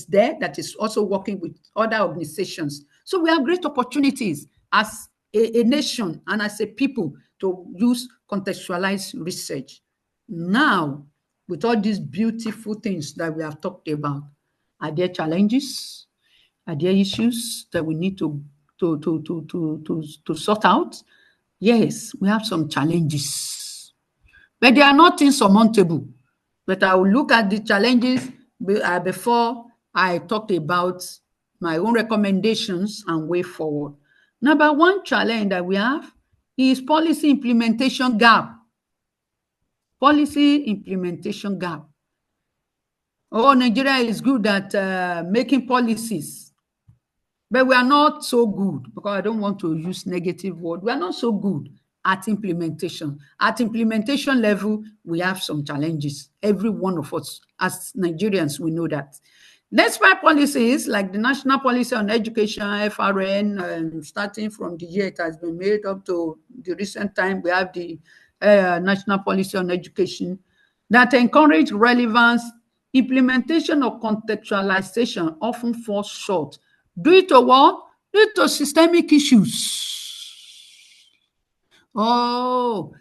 there, that is also working with other organizations. So we have great opportunities as a nation and as a people to use contextualized research. Now, with all these beautiful things that we have talked about, are there challenges? Are there issues that we need to sort out? Yes, we have some challenges, but they are not insurmountable. But I will look at the challenges before I talk about my own recommendations and way forward. Number one challenge that we have is policy implementation gap. Policy implementation gap. Oh, Nigeria is good at making policies, but we are not so good, because I don't want to use negative word. We are not so good at implementation. At implementation level, we have some challenges. Every one of us, as Nigerians, we know that. Despite policies like the National Policy on Education, FRN, starting from the year it has been made up to the recent time, we have the National Policy on Education that encourage relevance. Implementation of contextualization often falls short due to what? Due to systemic issues. Oh,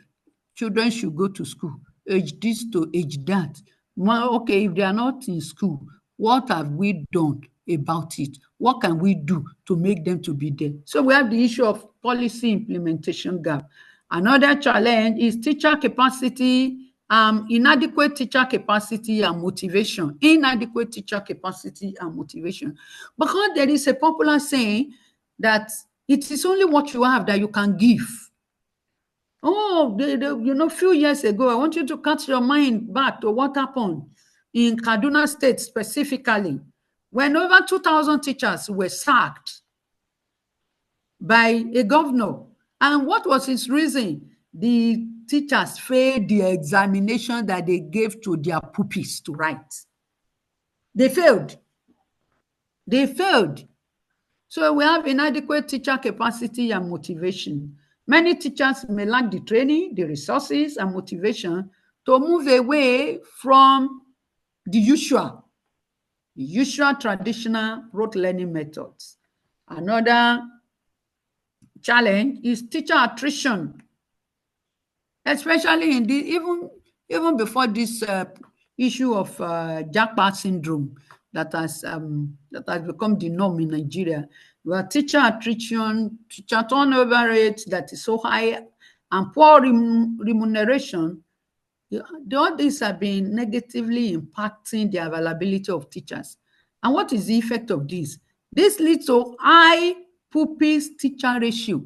children should go to school, age this to age that. Well, okay, if they are not in school, what have we done about it? What can we do to make them to be there? So we have the issue of policy implementation gap. Another challenge is teacher capacity, inadequate teacher capacity and motivation. Inadequate teacher capacity and motivation. Because there is a popular saying that it is only what you have that you can give. Oh, a few years ago, I want you to catch your mind back to what happened in Kaduna State specifically, when over 2,000 teachers were sacked by a governor. And what was his reason? The teachers failed the examination that they gave to their pupils to write. They failed. They failed. So we have inadequate teacher capacity and motivation. Many teachers may lack the training, the resources, and motivation to move away from the usual traditional rote learning methods. Another challenge is teacher attrition, especially in even before this issue of jackpot syndrome. that has become the norm in Nigeria, where teacher attrition, teacher turnover rate that is so high, and poor remuneration. All these have been negatively impacting the availability of teachers. And what is the effect of this? This leads to high pupils-teacher ratio.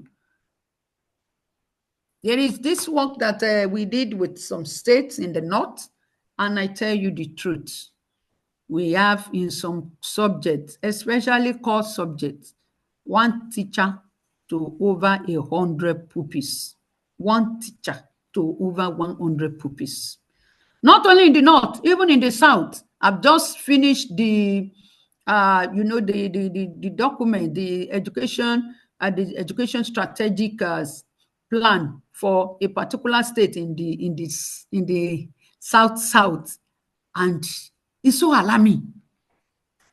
There is this work that we did with some states in the north, and I tell you the truth. We have in some subjects, especially core subjects, one teacher to over 100 pupils. One teacher to over 100 pupils. Not only in the north, even in the south. I've just finished the the document, the education strategic plan for a particular state in the south, and it's so alarming.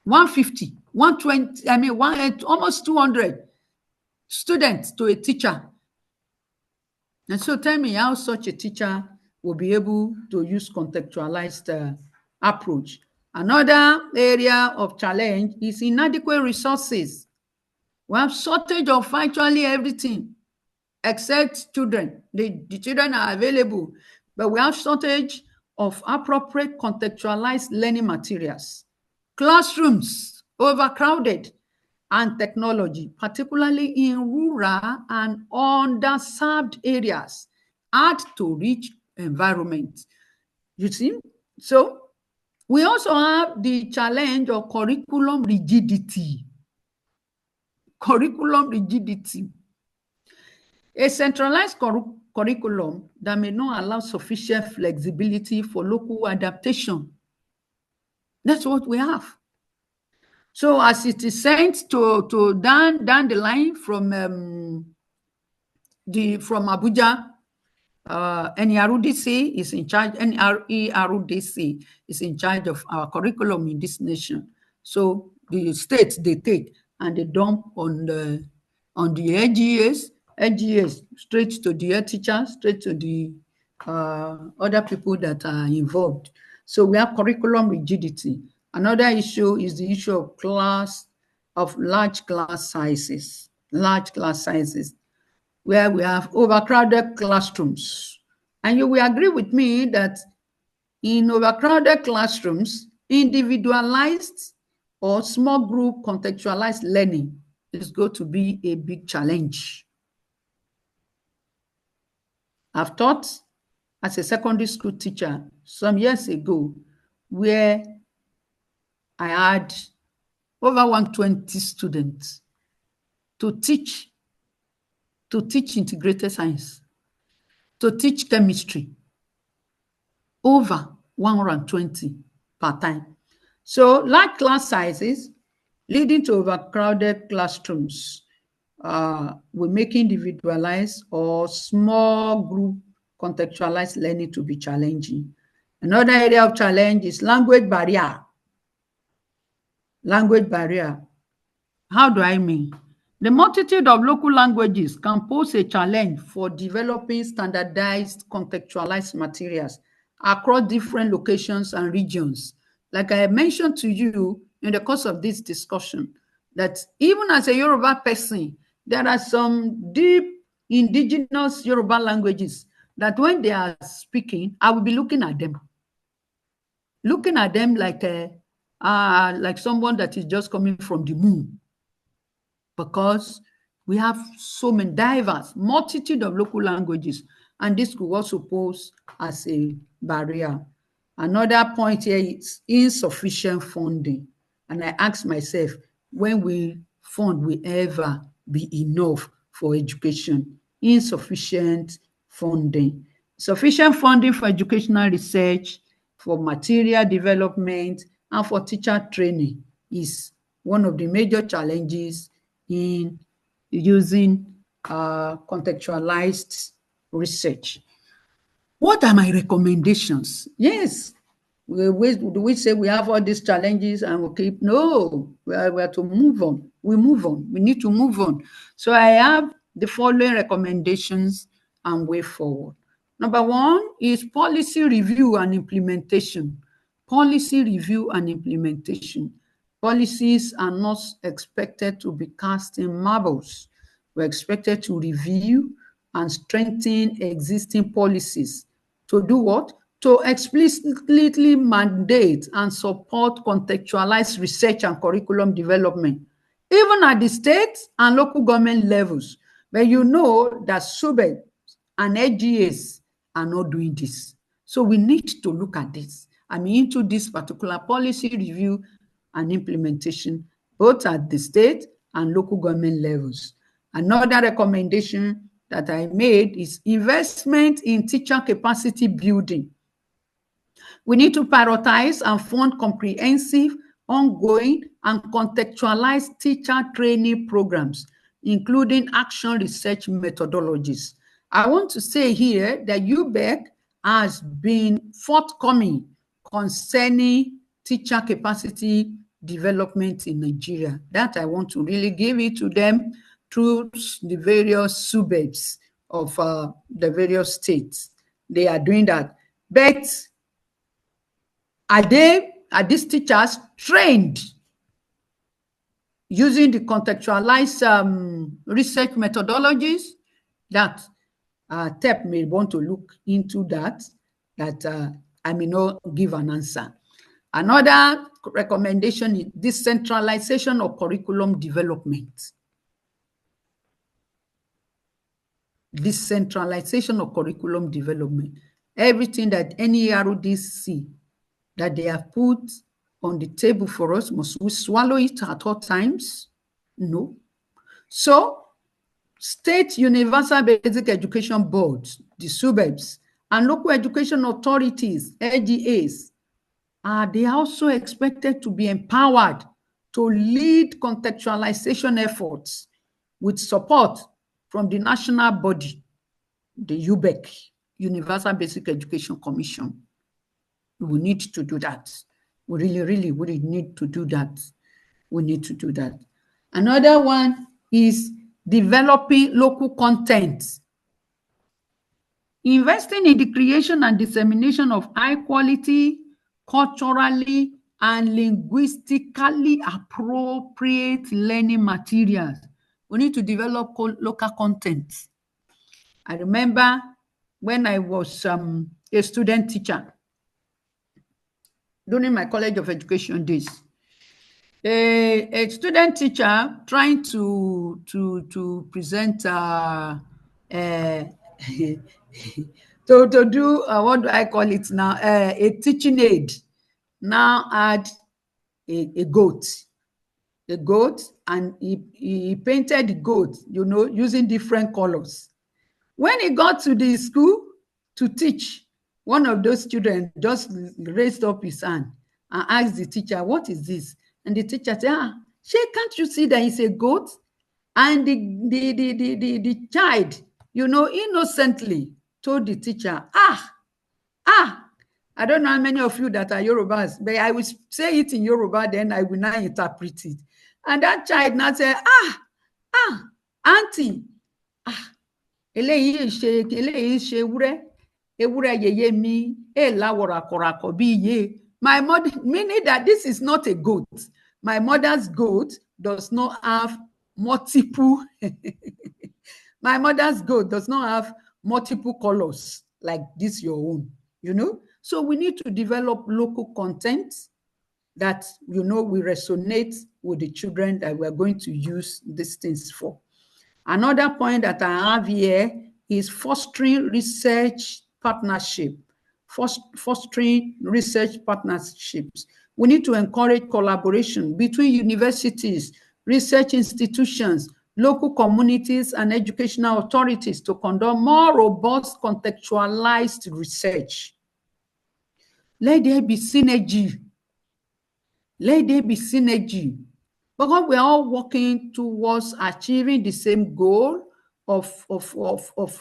150, 120, I mean, almost 200 students to a teacher. And so tell me how such a teacher will be able to use contextualized approach. Another area of challenge is inadequate resources. We have shortage of virtually everything except children. The children are available, but we have shortage of appropriate contextualized learning materials. Classrooms overcrowded, and technology, particularly in rural and underserved areas, hard to reach environments. You see? So we also have the challenge of curriculum rigidity. Curriculum rigidity. A centralized curriculum that may not allow sufficient flexibility for local adaptation. That's what we have. So as it is sent to down the line from Abuja, NERUDC is in charge. NERUDC is in charge of our curriculum in this nation. So the states, they take and they dump on the LGAs straight to the teachers, straight to the other people that are involved. So we have curriculum rigidity. Another issue is the issue of large class sizes, where we have overcrowded classrooms. And you will agree with me that in overcrowded classrooms, individualized or small group contextualized learning is going to be a big challenge. I've taught as a secondary school teacher some years ago, where I had over 120 students to teach integrated science, to teach chemistry, over 120 per time. So large class sizes leading to overcrowded classrooms will make individualized or small group contextualized learning to be challenging. Another area of challenge is language barrier. Language barrier. How do I mean? The multitude of local languages can pose a challenge for developing standardized contextualized materials across different locations and regions. Like I mentioned to you in the course of this discussion, that even as a Yoruba person, there are some deep indigenous Yoruba languages that when they are speaking, I will be looking at them like someone that is just coming from the moon, because we have so many diverse multitude of local languages, and this could also pose as a barrier. Another point here is insufficient funding, and I ask myself, when will fund will ever be enough for education? Insufficient funding. Sufficient funding for educational research, for material development, and for teacher training is one of the major challenges in using contextualized research. What are my recommendations? Yes, we say we have all these challenges and we keep, no, we are to move on. We move on. We need to move on. So I have the following recommendations and way forward. Number one is policy review and implementation. Policy review and implementation. Policies are not expected to be cast in marbles. We're expected to review and strengthen existing policies. To do what? To explicitly mandate and support contextualized research and curriculum development, even at the state and local government levels. But you know that SUBED and AGAs are not doing this. So we need to look at this. I'm into this particular policy review and implementation, both at the state and local government levels. Another recommendation that I made is investment in teacher capacity building. We need to prioritize and fund comprehensive, ongoing, and contextualized teacher training programs, including action research methodologies. I want to say here that UBEC has been forthcoming concerning teacher capacity development in Nigeria. That I want to really give it to them through the various SUBEDs of the various states. They are doing that. But are these teachers trained using the contextualized research methodologies? That TEP may want to look into that I may not give an answer. Another recommendation is decentralization of curriculum development. Decentralization of curriculum development. Everything that any RODC that they have put on the table for us, must we swallow it at all times? No. So, state universal basic education boards, the SUBEBs, and local education authorities, LGAs, are they also expected to be empowered to lead contextualization efforts with support from the national body, the UBEC, Universal Basic Education Commission. We need to do that. We really need to do that. We need to do that. Another one is developing local content. Investing in the creation and dissemination of high quality, culturally and linguistically appropriate learning materials. We need to develop local content. I remember when I was a student teacher during my College of Education days, a student teacher trying to present to do what do I call it now, a teaching aid, now had a goat, and he painted the goat, you know, using different colors. When he got to the school to teach, one of those students just raised up his hand and asked the teacher, "What is this?" And the teacher said, can't you see that it's a goat?" And the child, you know, innocently told the teacher, I don't know how many of you that are Yorubas, but I will say it in Yoruba, then I will now interpret it. And that child now said, auntie, eléyìí ṣe ewúrẹ́ yeye mi, láwọ̀ràkọ̀ràkọ̀ bí iye. My mother, meaning that this is not a goat. My mother's goat does not have multiple, my mother's goat does not have multiple colors like this, your own, you know? So we need to develop local content that, you know, will resonate with the children that we're going to use these things for. Another point that I have here is fostering research partnership. Fostering research partnerships. We need to encourage collaboration between universities, research institutions, local communities, and educational authorities to conduct more robust contextualized research. Let there be synergy. Let there be synergy. Because we're all working towards achieving the same goal of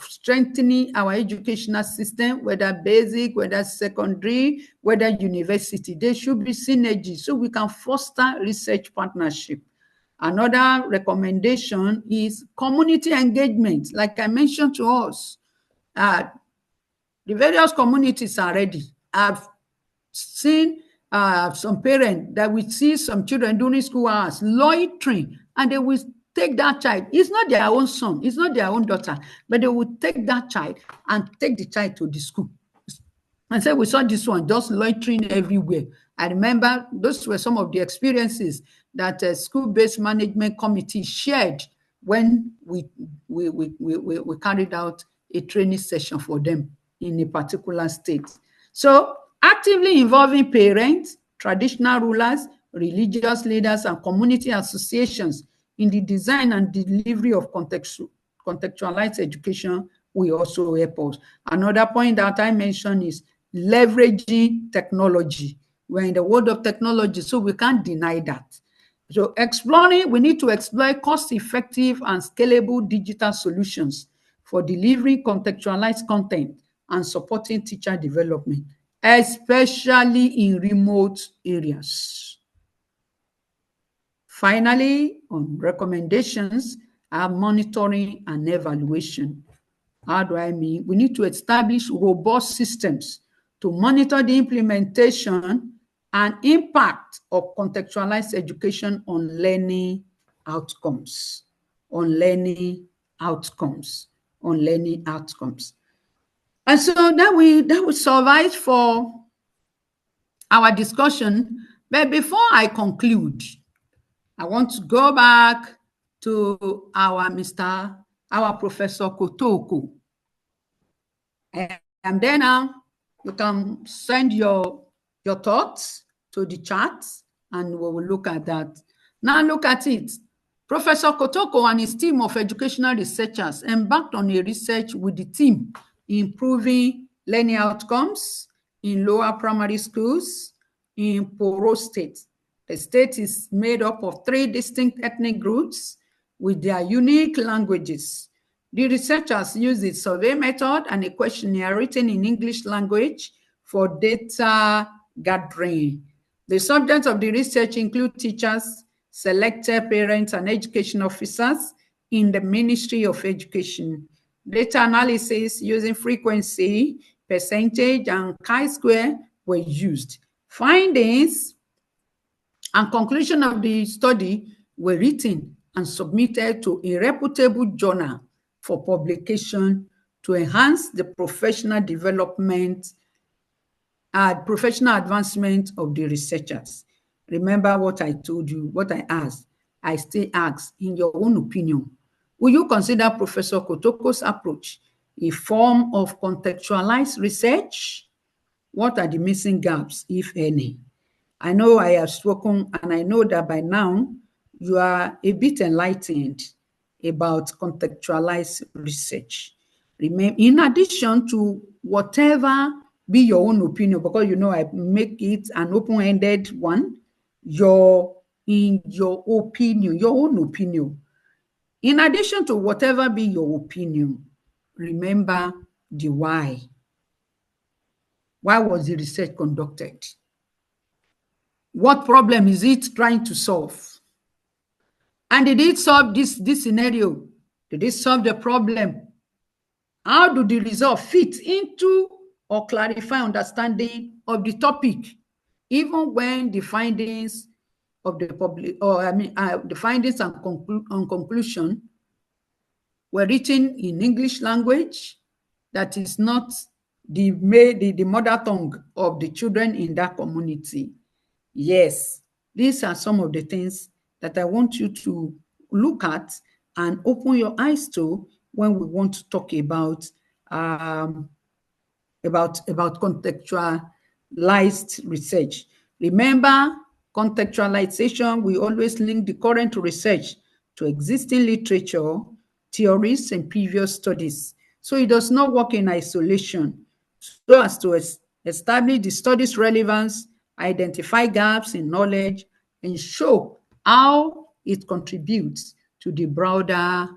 strengthening our educational system, whether basic, whether secondary, whether university. There should be synergy so we can foster research partnership. Another recommendation is community engagement. Like I mentioned to us, the various communities are ready. I've seen some parents that we see some children during school hours loitering, and they will take that child. It's not their own son, it's not their own daughter, but they will take that child and take the child to the school. And say, we saw this one just loitering everywhere. I remember those were some of the experiences that a school-based management committee shared when we carried out a training session for them in a particular state. So actively involving parents, traditional rulers, religious leaders, and community associations in the design and delivery of contextualized education will also help us. Another point that I mentioned is leveraging technology. We're in the world of technology, so we can't deny that. So we need to explore cost-effective and scalable digital solutions for delivering contextualized content and supporting teacher development, especially in remote areas. Finally, on recommendations are monitoring and evaluation. How do I mean? We need to establish robust systems to monitor the implementation and impact of contextualized education on learning outcomes, And so that will suffice for our discussion. But before I conclude, I want to go back to our Professor Kotoko. And then you can send your thoughts to the chat and we will look at that. Now look at it. Professor Kotoko and his team of educational researchers embarked on a research with the team improving learning outcomes in lower primary schools in Poro State. The state is made up of 3 distinct ethnic groups with their unique languages. The researchers used the survey method and a questionnaire written in English language for data gathering. The subjects of the research include teachers, selected parents, and education officers in the Ministry of Education. Data analysis using frequency, percentage, and chi-square were used. Findings and conclusion of the study were written and submitted to a reputable journal for publication to enhance the professional development and professional advancement of the researchers. Remember what I told you, what I asked. I still ask, in your own opinion, will you consider Professor Kotoko's approach a form of contextualized research? What are the missing gaps, if any? I know I have spoken, and I know that by now you are a bit enlightened about contextualized research. In addition to whatever be your own opinion, because you know I make it an open-ended one, your own opinion. In addition to whatever be your opinion, remember the why. Why was the research conducted? What problem is it trying to solve? And did it solve this scenario? Did it solve the problem? How do the results fit into or clarify understanding of the topic, even when the findings of the public, the findings and conclusion were written in English language that is not the mother tongue of the children in that community? Yes, these are some of the things that I want you to look at and open your eyes to when we want to talk about contextualized research. Remember, contextualization, we always link the current research to existing literature, theories, and previous studies. So it does not work in isolation, so as to establish the study's relevance, identify gaps in knowledge, and show how it contributes to the broader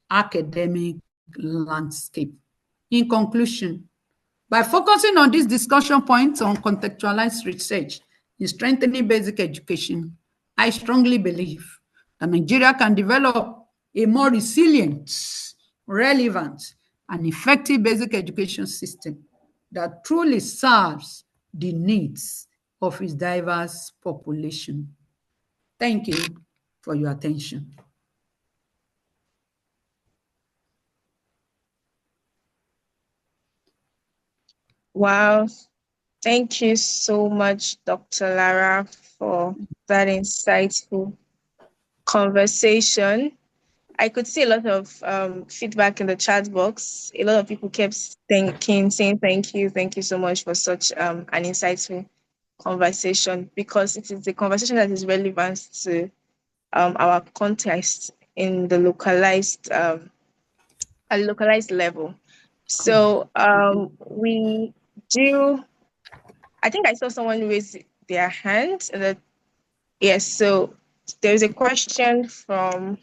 academic landscape. In conclusion, by focusing on these discussion points on contextualized research in strengthening basic education, I strongly believe that Nigeria can develop a more resilient, relevant, and effective basic education system that truly serves the needs of its diverse population. Thank you for your attention. Wow. Thank you so much, Dr. Lara, for that insightful conversation. I could see a lot of feedback in the chat box. A lot of people kept saying thank you so much for such an insightful conversation, because it is a conversation that is relevant to our context in the localized level. So we do. I think I saw someone raise their hand. Yes. So there is a question from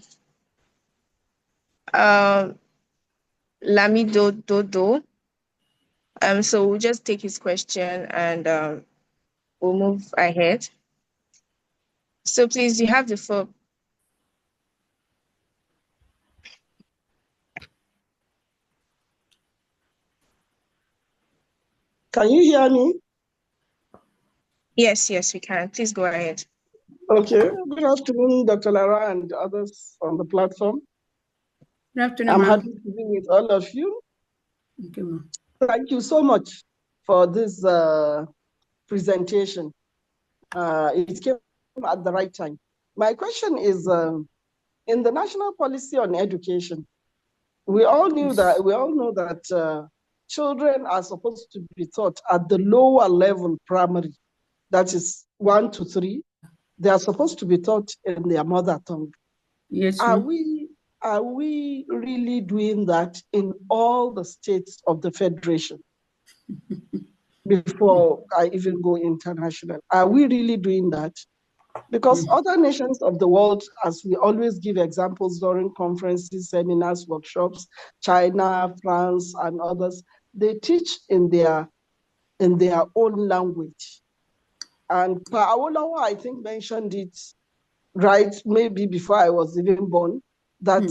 Lamido Dodo. So we'll just take his question and we'll move ahead. So please, you have the floor. Can you hear me? Yes, we can. Please go ahead. Okay. Good afternoon, Dr. Lara and others on the platform. Good afternoon, I'm happy to be with all of you. Thank you, Thank you so much for this presentation. It came at the right time. My question is, in the national policy on education, we all know that children are supposed to be taught at the lower level primary, that is 1 to 3. They are supposed to be taught in their mother tongue. Yes, are we really doing that in all the states of the Federation? Before I even go international, are we really doing that? Because other nations of the world, as we always give examples during conferences, seminars, workshops, China, France, and others, they teach in their own language. And Pa Awolowo, I think, mentioned it right maybe before I was even born, that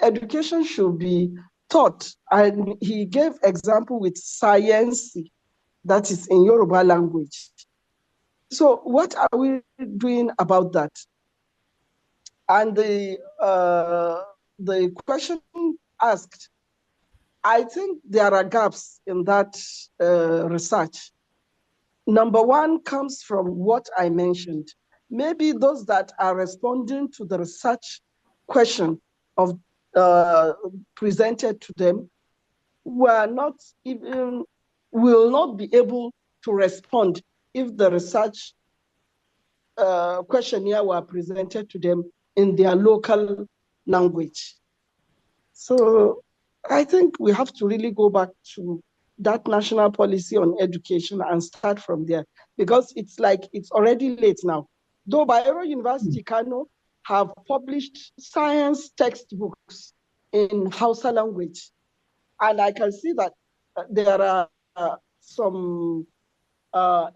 education should be taught. And he gave example with science, that is in Yoruba language. So what are we doing about that? And the question asked, I think there are gaps in that research. Number one comes from what I mentioned. Maybe those that are responding to the research question of presented to them will not be able to respond if the research questionnaire were presented to them in their local language. So I think we have to really go back to that national policy on education and start from there, because it's like it's already late now. Though Bayero University, Kano, have published science textbooks in Hausa language, and I can see that there are some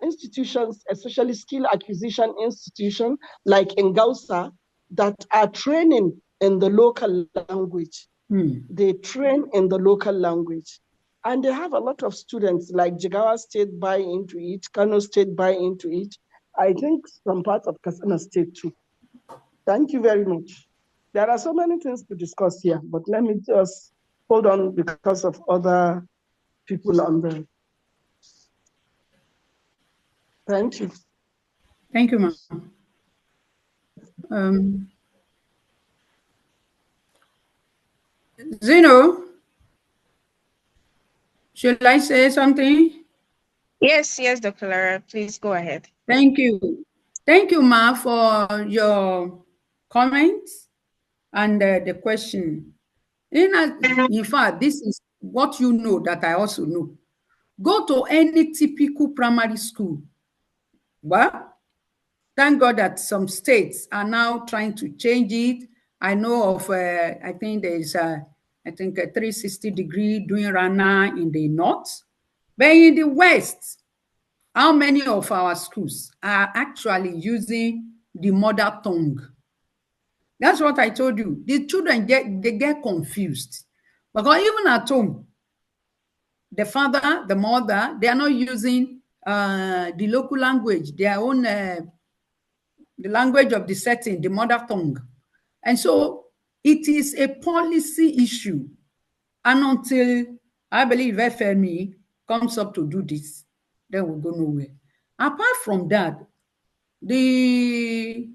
institutions, especially skill acquisition institutions like in Gausa, that are training in the local language. They train in the local language. And they have a lot of students, like Jigawa State buy into it, Kano State buy into it. I think some parts of Katsina State too. Thank you very much. There are so many things to discuss here, but let me just hold on because of other people on the. Thank you. Thank you, ma'am. Zeno, should I say something? Yes, Dr. Lara, please go ahead. Thank you. Thank you, Ma, for your comments and the question. In fact, this is what you know that I also know. Go to any typical primary school. Well, thank God that some states are now trying to change it. I know of, I think there's a 360-degree doing right now in the north. But in the west, how many of our schools are actually using the mother tongue? That's what I told you. The children get confused. Because even at home, the father, the mother, they are not using the local language, their own, the language of the setting, the mother tongue. And so it is a policy issue. And until, I believe, FME comes up to do this, then we'll go nowhere. Apart from that, the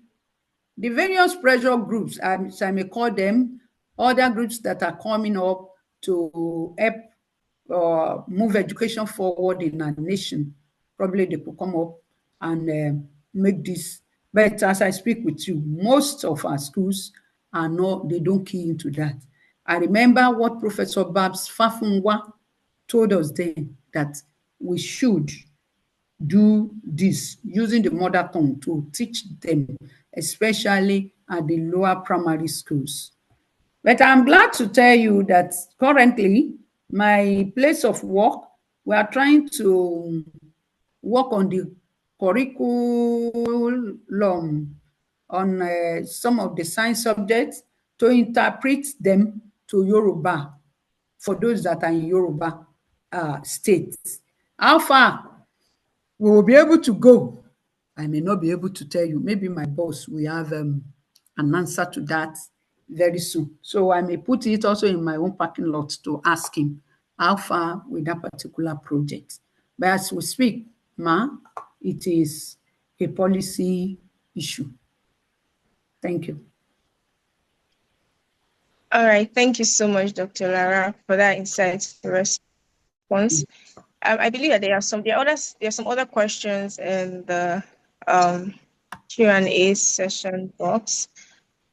various pressure groups, as I may call them, other groups that are coming up to help move education forward in our nation, probably they could come up and make this. But as I speak with you, most of our schools are not, they don't key into that. I remember what Professor Babs Fafungwa told us then, that we should do this using the mother tongue to teach them, especially at the lower primary schools. But I'm glad to tell you that currently, my place of work, we are trying to work on the curriculum on some of the science subjects to interpret them to Yoruba for those that are in Yoruba states. How far we will be able to go, I may not be able to tell you. Maybe my boss will have an answer to that very soon. So I may put it also in my own parking lot to ask him how far with that particular project. But as we speak, it is a policy issue. Thank you. All right. Thank you so much, Dr. Lara, for that insightful response. I believe that there are some other questions in the Q&A session box.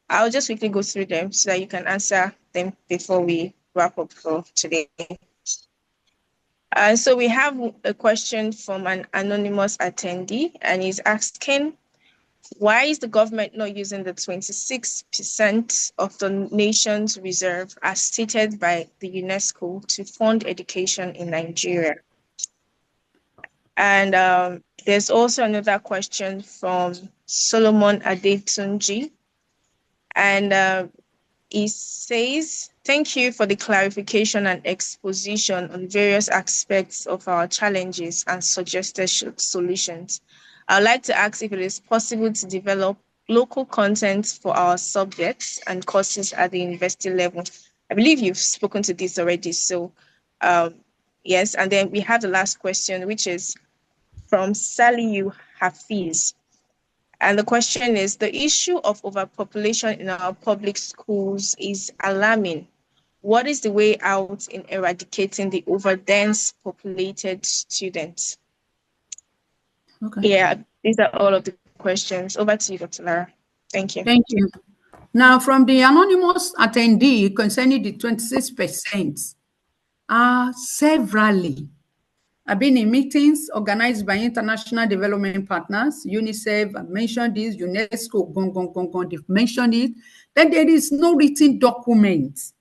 I'll just quickly go through them so that you can answer them before we wrap up for today. So we have a question from an anonymous attendee, and he's asking, why is the government not using the 26% of the nation's reserve as stated by the UNESCO to fund education in Nigeria? And there's also another question from Solomon Adetunji. And he says, thank you for the clarification and exposition on various aspects of our challenges and suggested solutions. I'd like to ask if it is possible to develop local content for our subjects and courses at the university level. I believe you've spoken to this already. So yes, and then we have the last question, which is from Saliu Hafiz. And the question is, the issue of overpopulation in our public schools is alarming. What is the way out in eradicating the overdense populated students? Okay. Yeah, these are all of the questions. Over to you, Dr. Lara. Thank you. Thank you. Now, from the anonymous attendee concerning the 26%, severally, I've been in meetings organized by international development partners, UNICEF, I've mentioned this, UNESCO, they've mentioned it, that there is no written document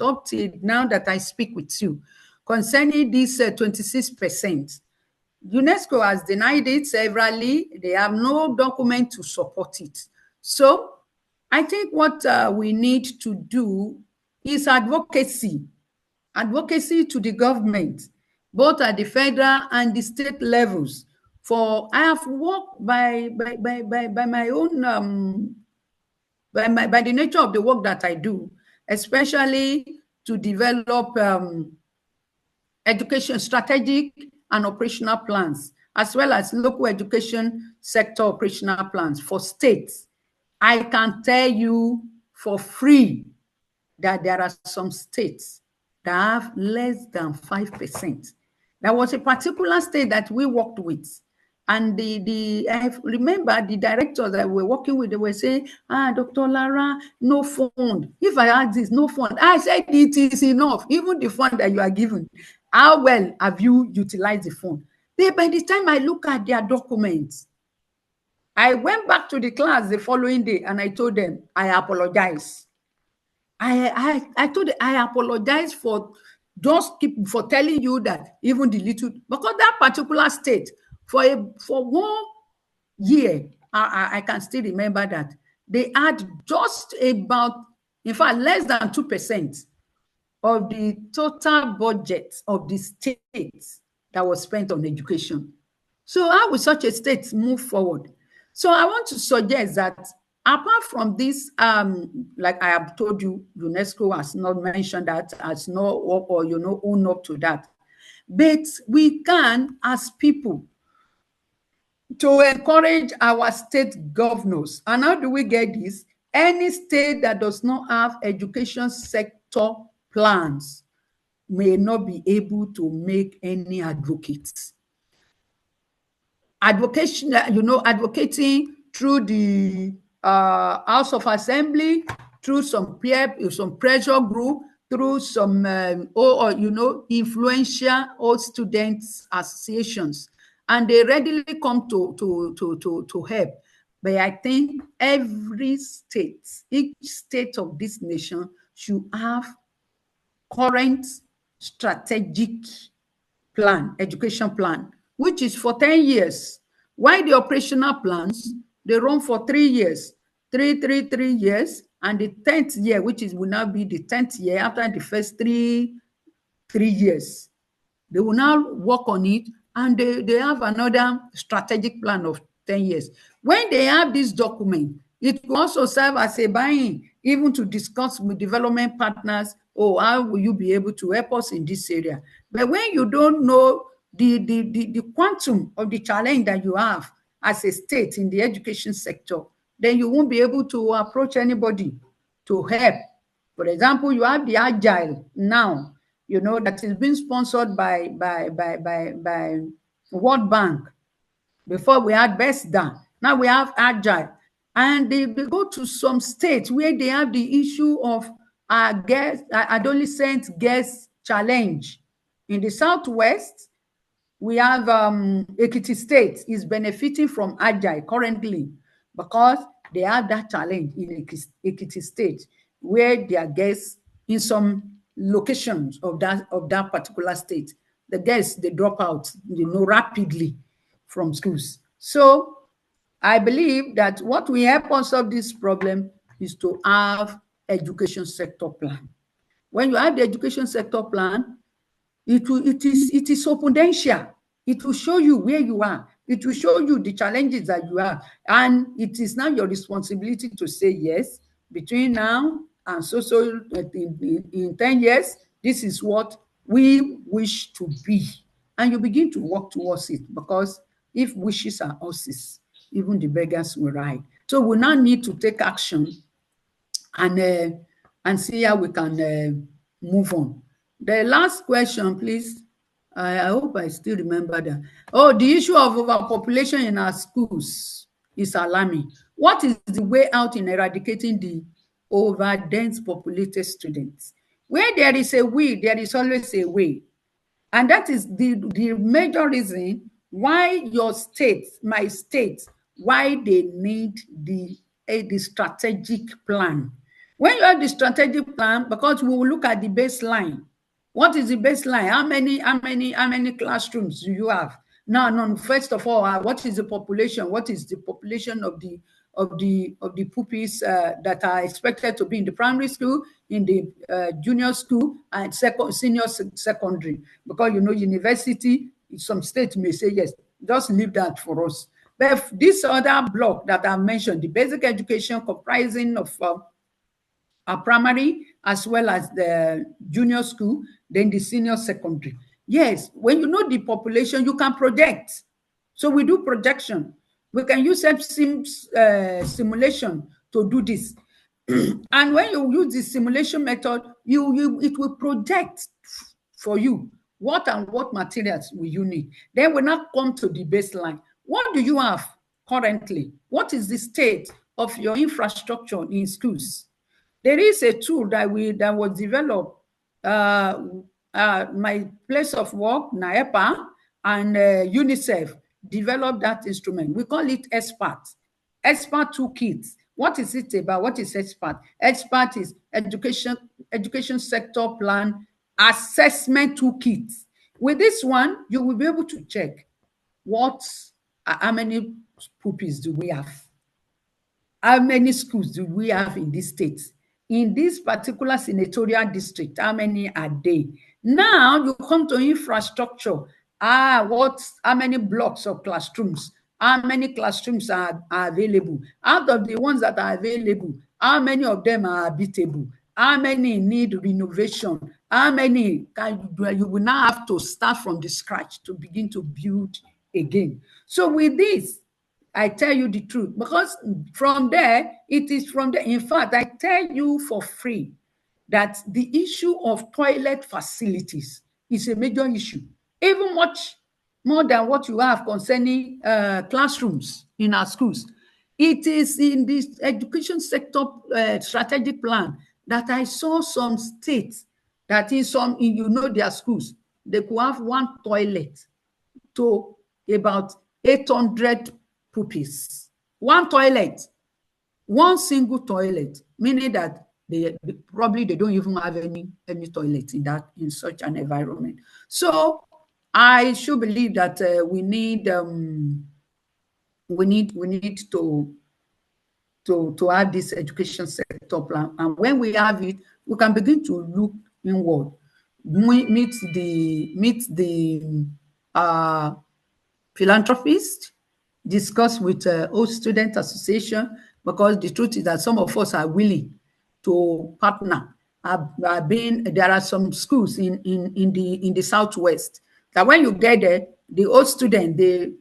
up till now that I speak with you concerning this 26%. UNESCO has denied it severally. They have no document to support it. So I think what we need to do is advocacy to the government, both at the federal and the state levels. For I have worked by my own by the nature of the work that I do, especially to develop education strategic and operational plans, as well as local education sector operational plans for states. I can tell you for free that there are some states that have less than 5%. There was a particular state that we worked with, and I remember the directors that we were working with, they were saying, Dr. Lara, no fund. If I ask this, no fund. I said, it is enough. Even the fund that you are given, how well have you utilized the fund? By the time I look at their documents, I went back to the class the following day and I told them, I apologize. I told them, I apologize for telling you that even the little, because that particular state, for 1 year, I can still remember that they had just about, in fact, less than 2% of the total budget of the states that was spent on education. So how will such a state move forward? So I want to suggest that apart from this, like I have told you, UNESCO has not mentioned that, has not, or own up to that. But we can, as people, to encourage our state governors. And how do we get this? Any state that does not have education sector plans may not be able to make any advocates. Advocation, advocating through the House of Assembly, through some pressure group, through some influential old students associations, and they readily come to help. But I think every state, each state of this nation should have current strategic plan, education plan, which is for 10 years. Why the operational plans, they run for 3 years, 3 years, and the 10th year, which will now be the 10th year after the first three years. They will now work on it, and they have another strategic plan of 10 years. When they have this document, it will also serve as a buy-in, even to discuss with development partners, how will you be able to help us in this area? But when you don't know the quantum of the challenge that you have as a state in the education sector, then you won't be able to approach anybody to help. For example, you have the Agile now, that is being sponsored by World Bank. Before we had BESDA, now we have Agile. And they go to some states where they have the issue of adolescent girls challenge. In the Southwest, we have Ekiti State is benefiting from Agile currently because they have that challenge in Ekiti State, where their girls in some locations of that particular state, the girls, they drop out, rapidly from schools. So I believe that what will help us solve this problem is to have education sector plan. When you have the education sector plan, it is opponential. It will show you where you are. It will show you the challenges that you have. And it is now your responsibility to say, yes, between now and so in 10 years, this is what we wish to be. And you begin to work towards it, because if wishes are horses, even the beggars will ride. So we now need to take action and see how we can move on. The last question, please. I hope I still remember that. Oh, the issue of overpopulation in our schools is alarming. What is the way out in eradicating the over-dense populated students? Where there is a will, there is always a way. And that is the major reason why your state, my state, why they need the strategic plan. When you have the strategic plan, because we will look at the baseline. What is the baseline? How many classrooms do you have? No. First of all, what is the population? What is the population of the pupils that are expected to be in the primary school, in the junior school, and senior secondary? Because university, some states may say yes, just leave that for us. But this other block that I mentioned, the basic education comprising of primary as well as the junior school, then the senior secondary. Yes, when you know the population, you can project. So we do projection. We can use simulation to do this. And when you use the simulation method, it will project for you what materials will you need. Then we now come to the baseline. What do you have currently? What is the state of your infrastructure in schools? There is a tool that was developed, my place of work, NAEPA, and UNICEF developed that instrument. We call it EXPERT Toolkit. What is it about? What is EXPERT? EXPERT is education sector plan assessment toolkit. With this one, you will be able to check how many pupils do we have? How many schools do we have in this state? In this particular senatorial district, how many are they? Now you come to infrastructure. how many blocks of classrooms, how many classrooms are available? Out of the ones that are available, how many of them are habitable? How many need renovation? How many you will now have to start from the scratch to begin to build again? So with this, I tell you the truth, because from there, it is from there. In fact, I tell you for free that the issue of toilet facilities is a major issue, even much more than what you have concerning classrooms in our schools. It is in this education sector strategic plan that I saw some states that in their schools, they could have one toilet to about 800 pupils. One toilet, one single toilet, meaning that they don't even have any toilet in such an environment. So I should believe that we need to have this education sector plan, and when we have it, we can begin to look inward, meet the philanthropist, discuss with old student association, because the truth is that some of us are willing to partner. There are some schools in the southwest that when you get there, the old student, they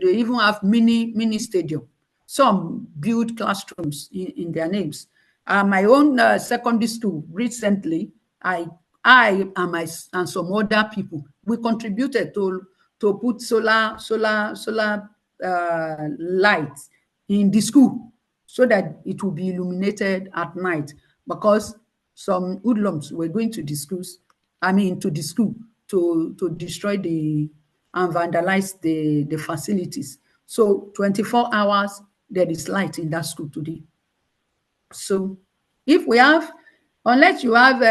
even have mini stadium. Some build classrooms in their names. My own secondary school recently, I and some other people, we contributed to put solar lights in the school so that it will be illuminated at night, because some hoodlums were going to the schools, to the school to destroy and vandalize the facilities. So 24 hours, there is light in that school today. So if we have, unless you have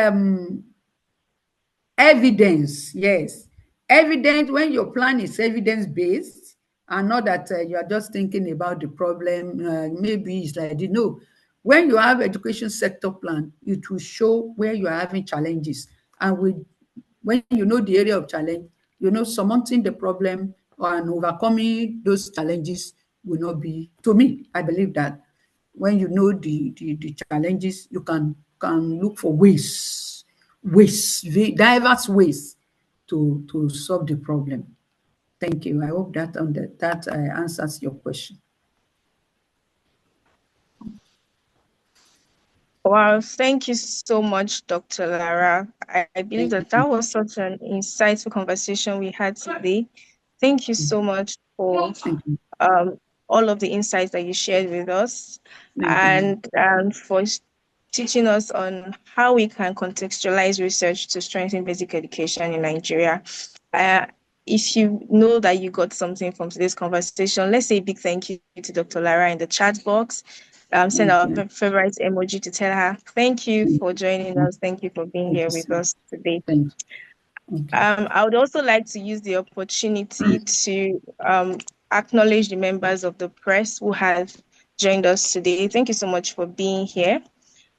evidence, yes, evidence, when your plan is evidence-based and not that you are just thinking about the problem, maybe it's like, when you have education sector plan, it will show where you are having challenges. And when you know the area of challenge, surmounting the problem and overcoming those challenges will not be, to me, I believe that when you know the challenges, you can look for diverse ways to solve the problem. Thank you. I hope that answers your question. Wow, thank you so much, Dr. Lara. I believe that was such an insightful conversation we had today. Thank you so much for all of the insights that you shared with us, and for teaching us on how we can contextualize research to strengthen basic education in Nigeria. If you know that you got something from today's conversation, let's say a big thank you to Dr. Lara in the chat box. Send our favorite emoji to tell her thank you for joining us. Thank you for being here with us today. I would also like to use the opportunity to acknowledge the members of the press who have joined us today. Thank you so much for being here.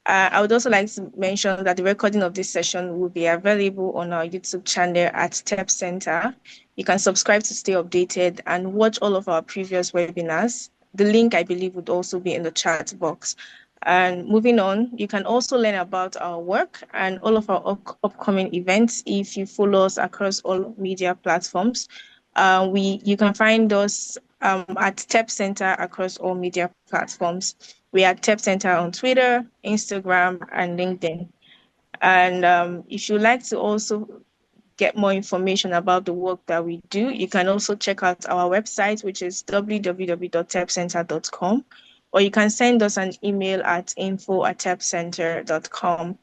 I would also like to mention that the recording of this session will be available on our YouTube channel at TEP Center. You can subscribe to stay updated and watch all of our previous webinars. The link, I believe, would also be in the chat box. And moving on, you can also learn about our work and all of our upcoming events if you follow us across all media platforms. You can find us at TEP Center across all media platforms. We are TEP Center on Twitter, Instagram, and LinkedIn. And if you'd like to also get more information about the work that we do, you can also check out our website, which is www.tepcenter.com, or you can send us an email at info@tepcenter.com.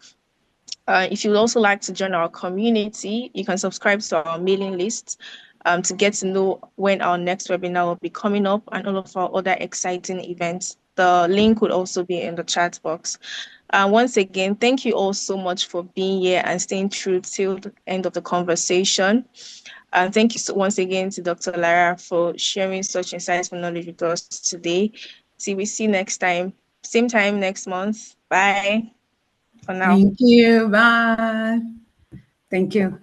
If you'd also like to join our community, you can subscribe to our mailing list to get to know when our next webinar will be coming up and all of our other exciting events. The link would also be in the chat box. Once again, thank you all so much for being here and staying true till the end of the conversation. And thank you once again to Dr. Lara for sharing such insightful knowledge with us today. We see you next time, same time next month. Bye for now. Thank you. Bye. Thank you.